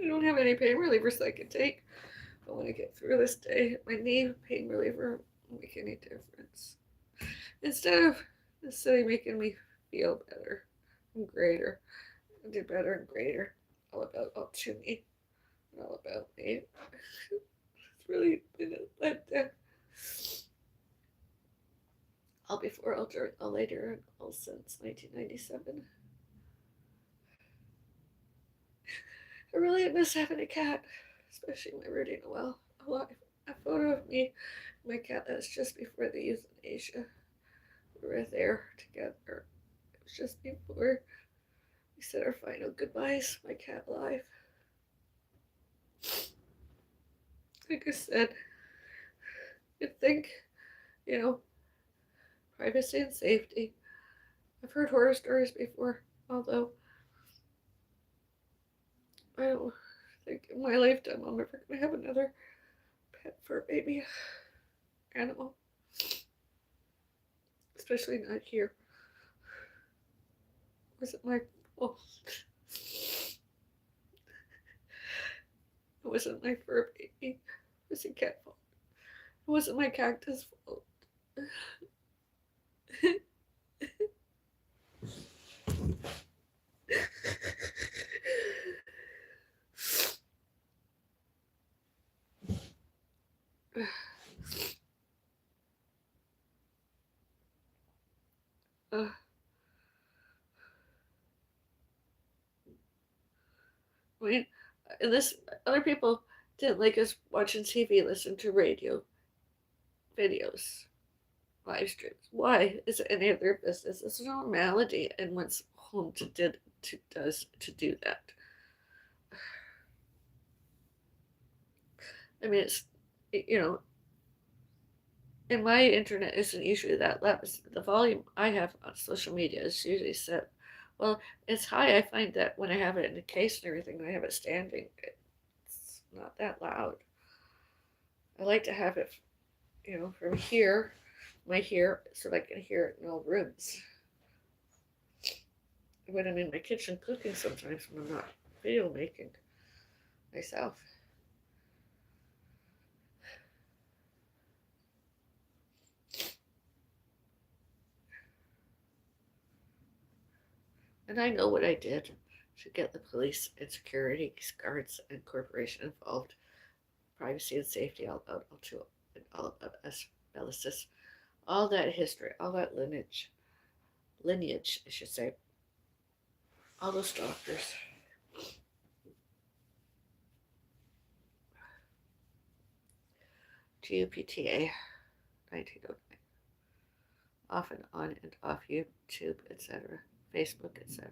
I don't have any pain relievers I can take. I want to get through this day. My knee pain reliever won't make any difference. Instead of making me feel better and greater, I do better and greater. All about to me, all about me. It's really been a letdown. All before, all during, all later, and all since 1997. I really miss having a cat, especially my Rudy Noel alive. A photo of me and my cat that's just before the euthanasia. We were there together. It was just before we said our final goodbyes. My cat alive. Like I said, you'd think, privacy and safety. I've heard horror stories before, although I don't think in my lifetime I'm ever going to have another pet for a baby animal. Especially not here. Was it my fault? It wasn't my fur baby. It was a cat fault. It wasn't my cactus fault. I mean, and this other people didn't like us watching TV, listen to radio, videos, live streams. Why is it any of their business? It's normality, and what's home does to do that. I mean, it's And my internet isn't usually that loud. The volume I have on social media is usually set. Well, it's high. I find that when I have it in the case and everything, I have it standing. It's not that loud. I like to have it, from here, so I can hear it in all rooms. When I'm in my kitchen cooking, sometimes when I'm not video making myself. And I know what I did to get the police and security guards and corporation involved. Privacy and safety, all about asbestos, all that history, all that lineage, I should say, all those doctors. GUPTA, 1909, off and on and off YouTube, etc., Facebook, etc.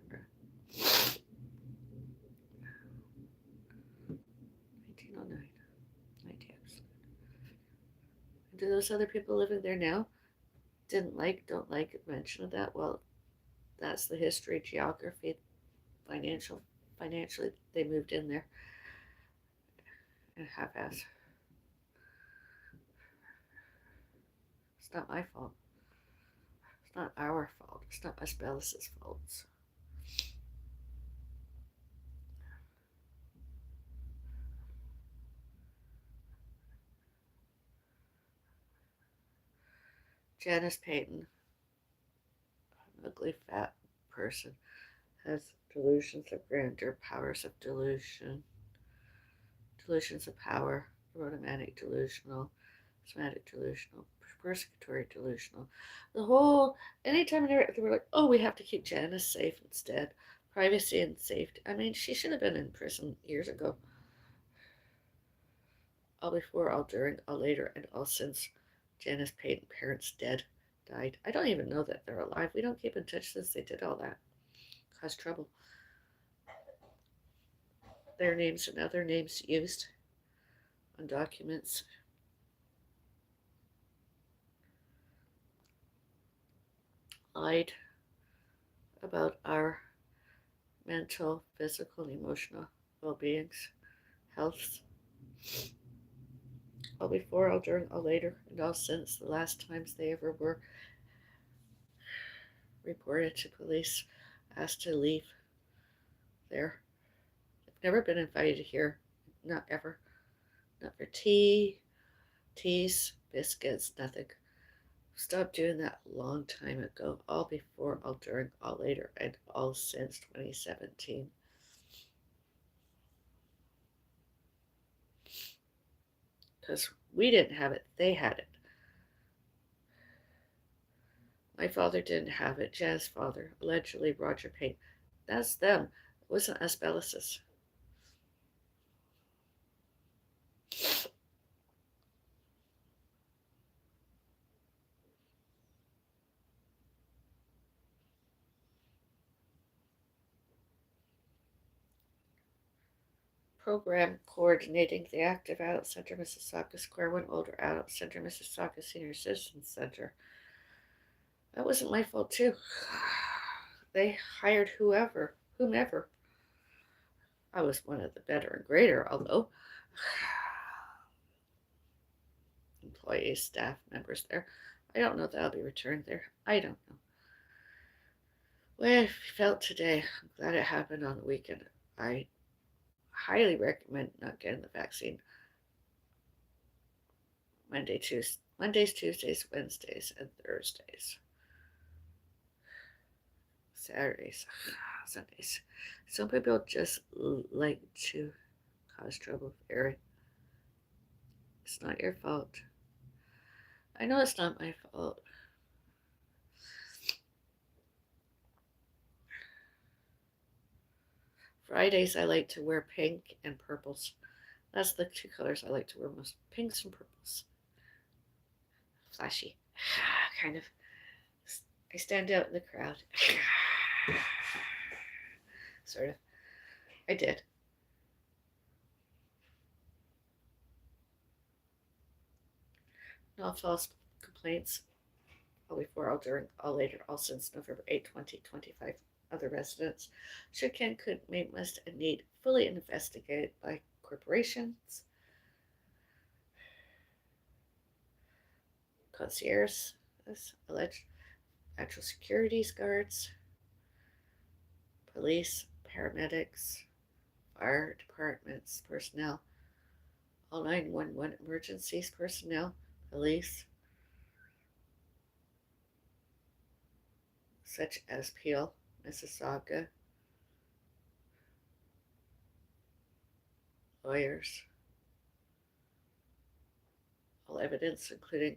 1909, 90 episodes. Do those other people living there now don't like mention of that? Well, that's the history, geography, financially, they moved in there and half-ass. It's not my fault. It's not our fault. It's not Asbellis's fault. Janice Payton, an ugly fat person, has delusions of grandeur, powers of delusion, delusions of power, rotomanic delusional, somatic delusional, persecutory delusional. The whole, anytime they were like, oh, we have to keep Janice safe instead. Privacy and safety. I mean, she should have been in prison years ago. All before, all during, all later, and all since Janice Payton parents died. I don't even know that they're alive. We don't keep in touch since they did all that. Caused trouble. Their names and other names used on documents. Lied about our mental, physical, and emotional well-beings, health. All before, all during, all later, and all since the last times they ever were reported to police, asked to leave there. I've never been invited here, not ever. Not for teas, biscuits, nothing. Stopped doing that a long time ago, all before, all during, all later, and all since 2017. Because we didn't have it, they had it. My father didn't have it, Jan's father, allegedly Roger Payne. That's them. It wasn't Asbellis's. Program coordinating the Active Adult Center, Mississauga Square One, Older Adult Center, Mississauga Senior Citizen Center. That wasn't my fault, too. They hired whomever. I was one of the better and greater, although employees, staff members there. I don't know that I'll be returned there. I don't know. Well, I felt today. I'm glad it happened on the weekend. I highly recommend not getting the vaccine Mondays, Tuesdays, Wednesdays, and Thursdays. Saturdays, Sundays. Some people just like to cause trouble, Eric. It's not your fault. I know it's not my fault. Fridays, I like to wear pink and purples. That's the two colors I like to wear most. Pinks and purples. Flashy. Kind of. I stand out in the crowd. Sort of. I did. No false complaints, all before, all during, all later, all since November 8, 2025. Other residents should, can, could, may, must, and need fully investigated by corporations, concierges, alleged actual securities guards, police, paramedics, fire departments personnel, all 911 emergencies personnel, police, such as Peel, Mississauga, lawyers, all evidence, including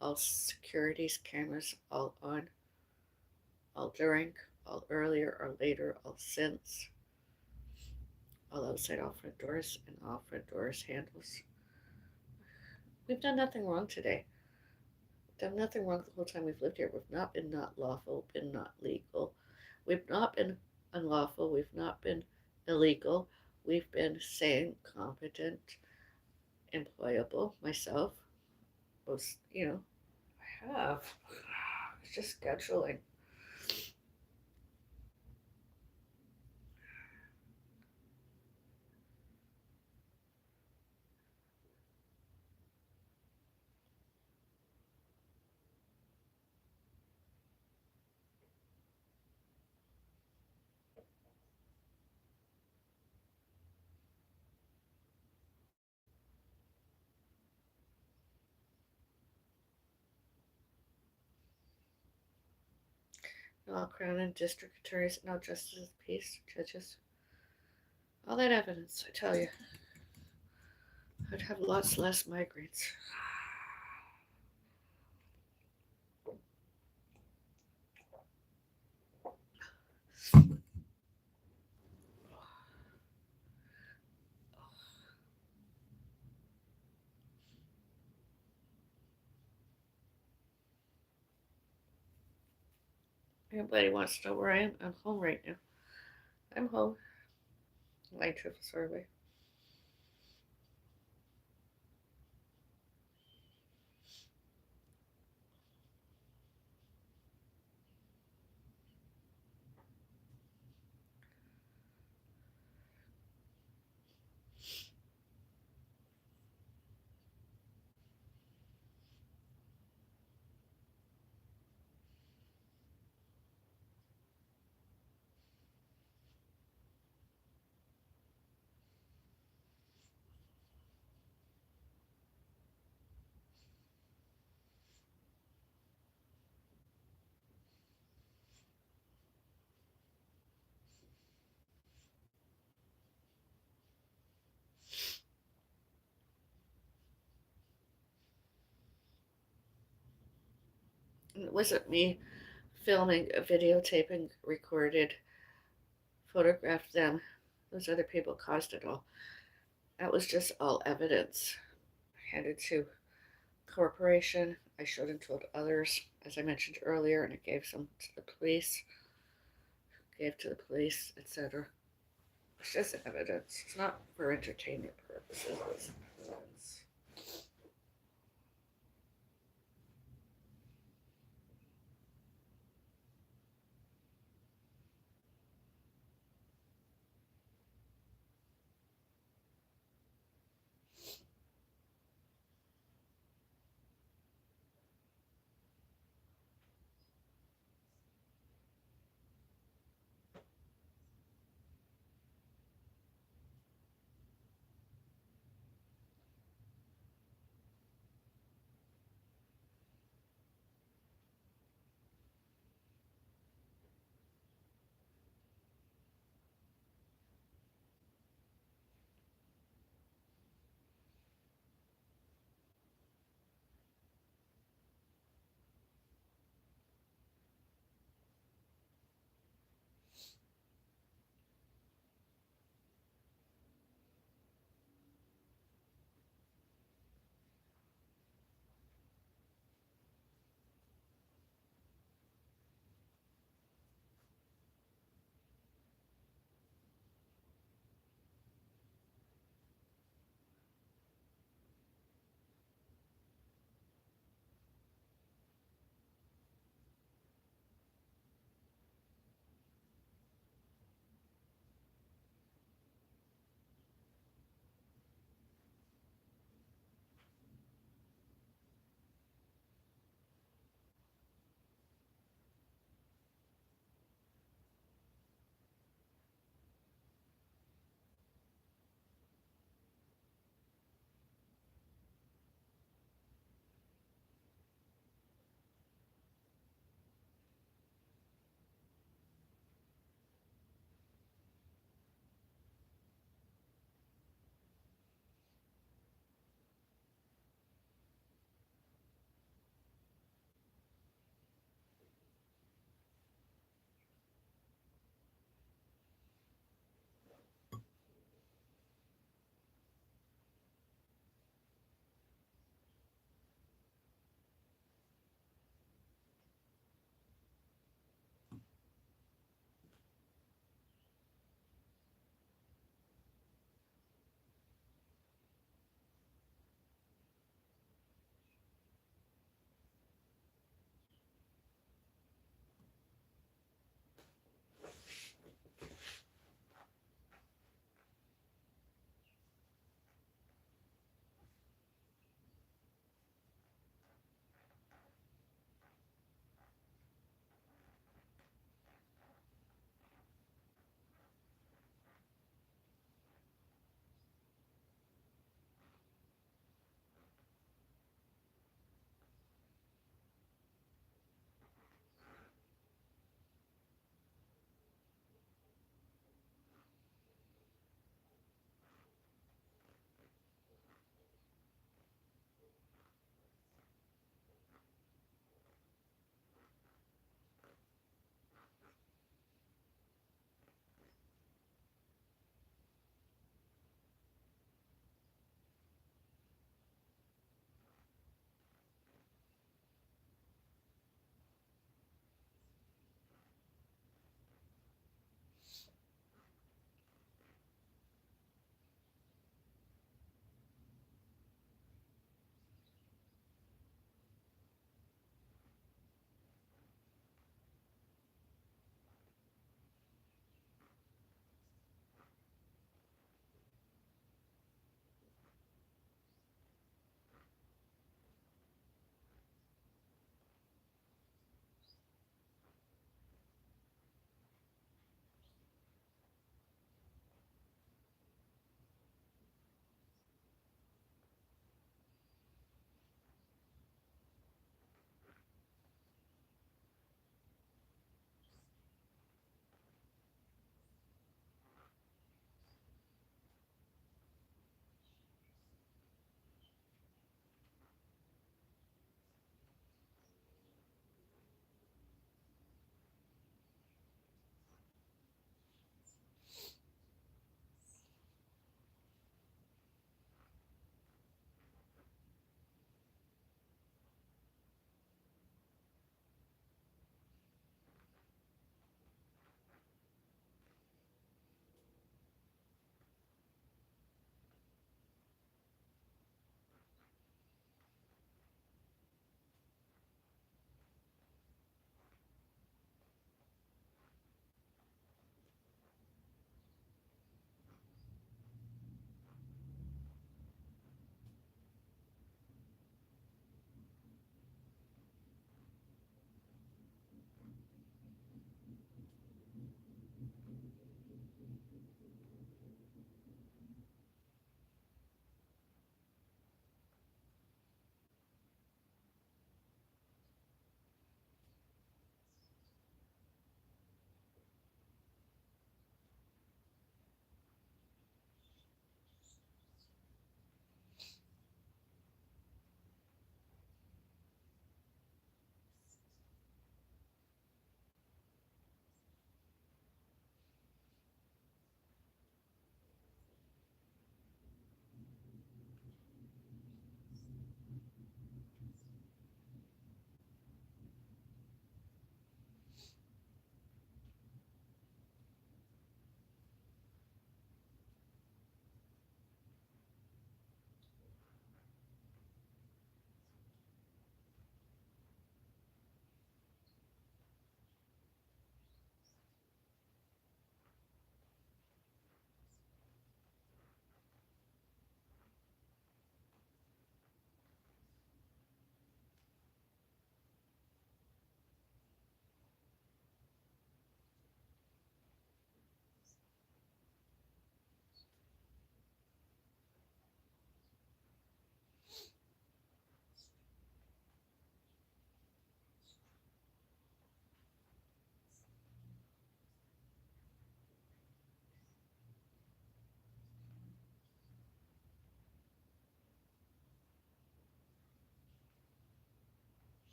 all securities cameras, all on, all during, all earlier or later, all since, all outside, all front doors, and all front doors handles. We've done nothing wrong today. We've done nothing wrong the whole time we've lived here. We've not been not lawful, been not legal. We've not been unlawful. We've not been illegal. We've been sane, competent, employable. Myself, most, I have. It's just scheduling. All crown and district attorneys, and all justices of the peace, judges. All that evidence, I tell you. I'd have lots less migraines. Anybody wants to know where I am? I'm home right now. I'm home. My triple survey. And it wasn't me filming, videotaping, recorded, photographed them. Those other people caused it all. That was just all evidence handed to corporation. I showed and told others, as I mentioned earlier, and I gave some to the police, etc. It's just evidence. It's not for entertainment purposes. It's evidence.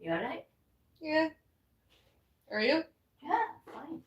You alright? Yeah. Are you? Yeah, fine.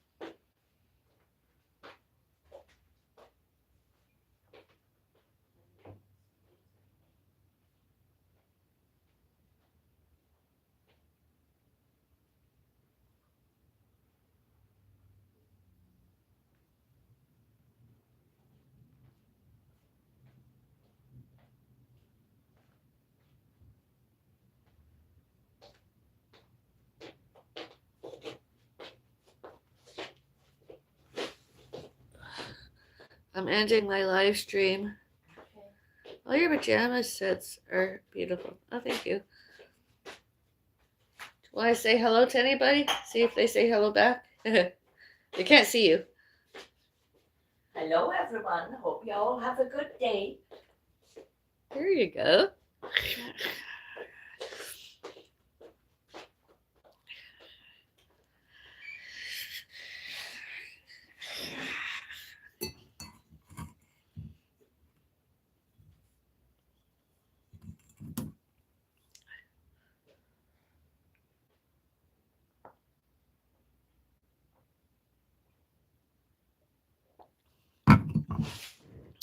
I'm ending my live stream. Okay. All your pajama sets are beautiful. Oh, thank you. Want to say hello to anybody? See if they say hello back. They can't see you. Hello, everyone. Hope you all have a good day. There you go.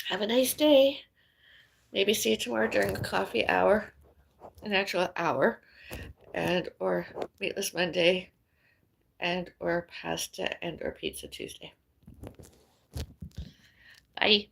Have a nice day. Maybe see you tomorrow during the coffee hour, an actual hour, and or Meatless Monday, and or pasta and or pizza Tuesday. Bye.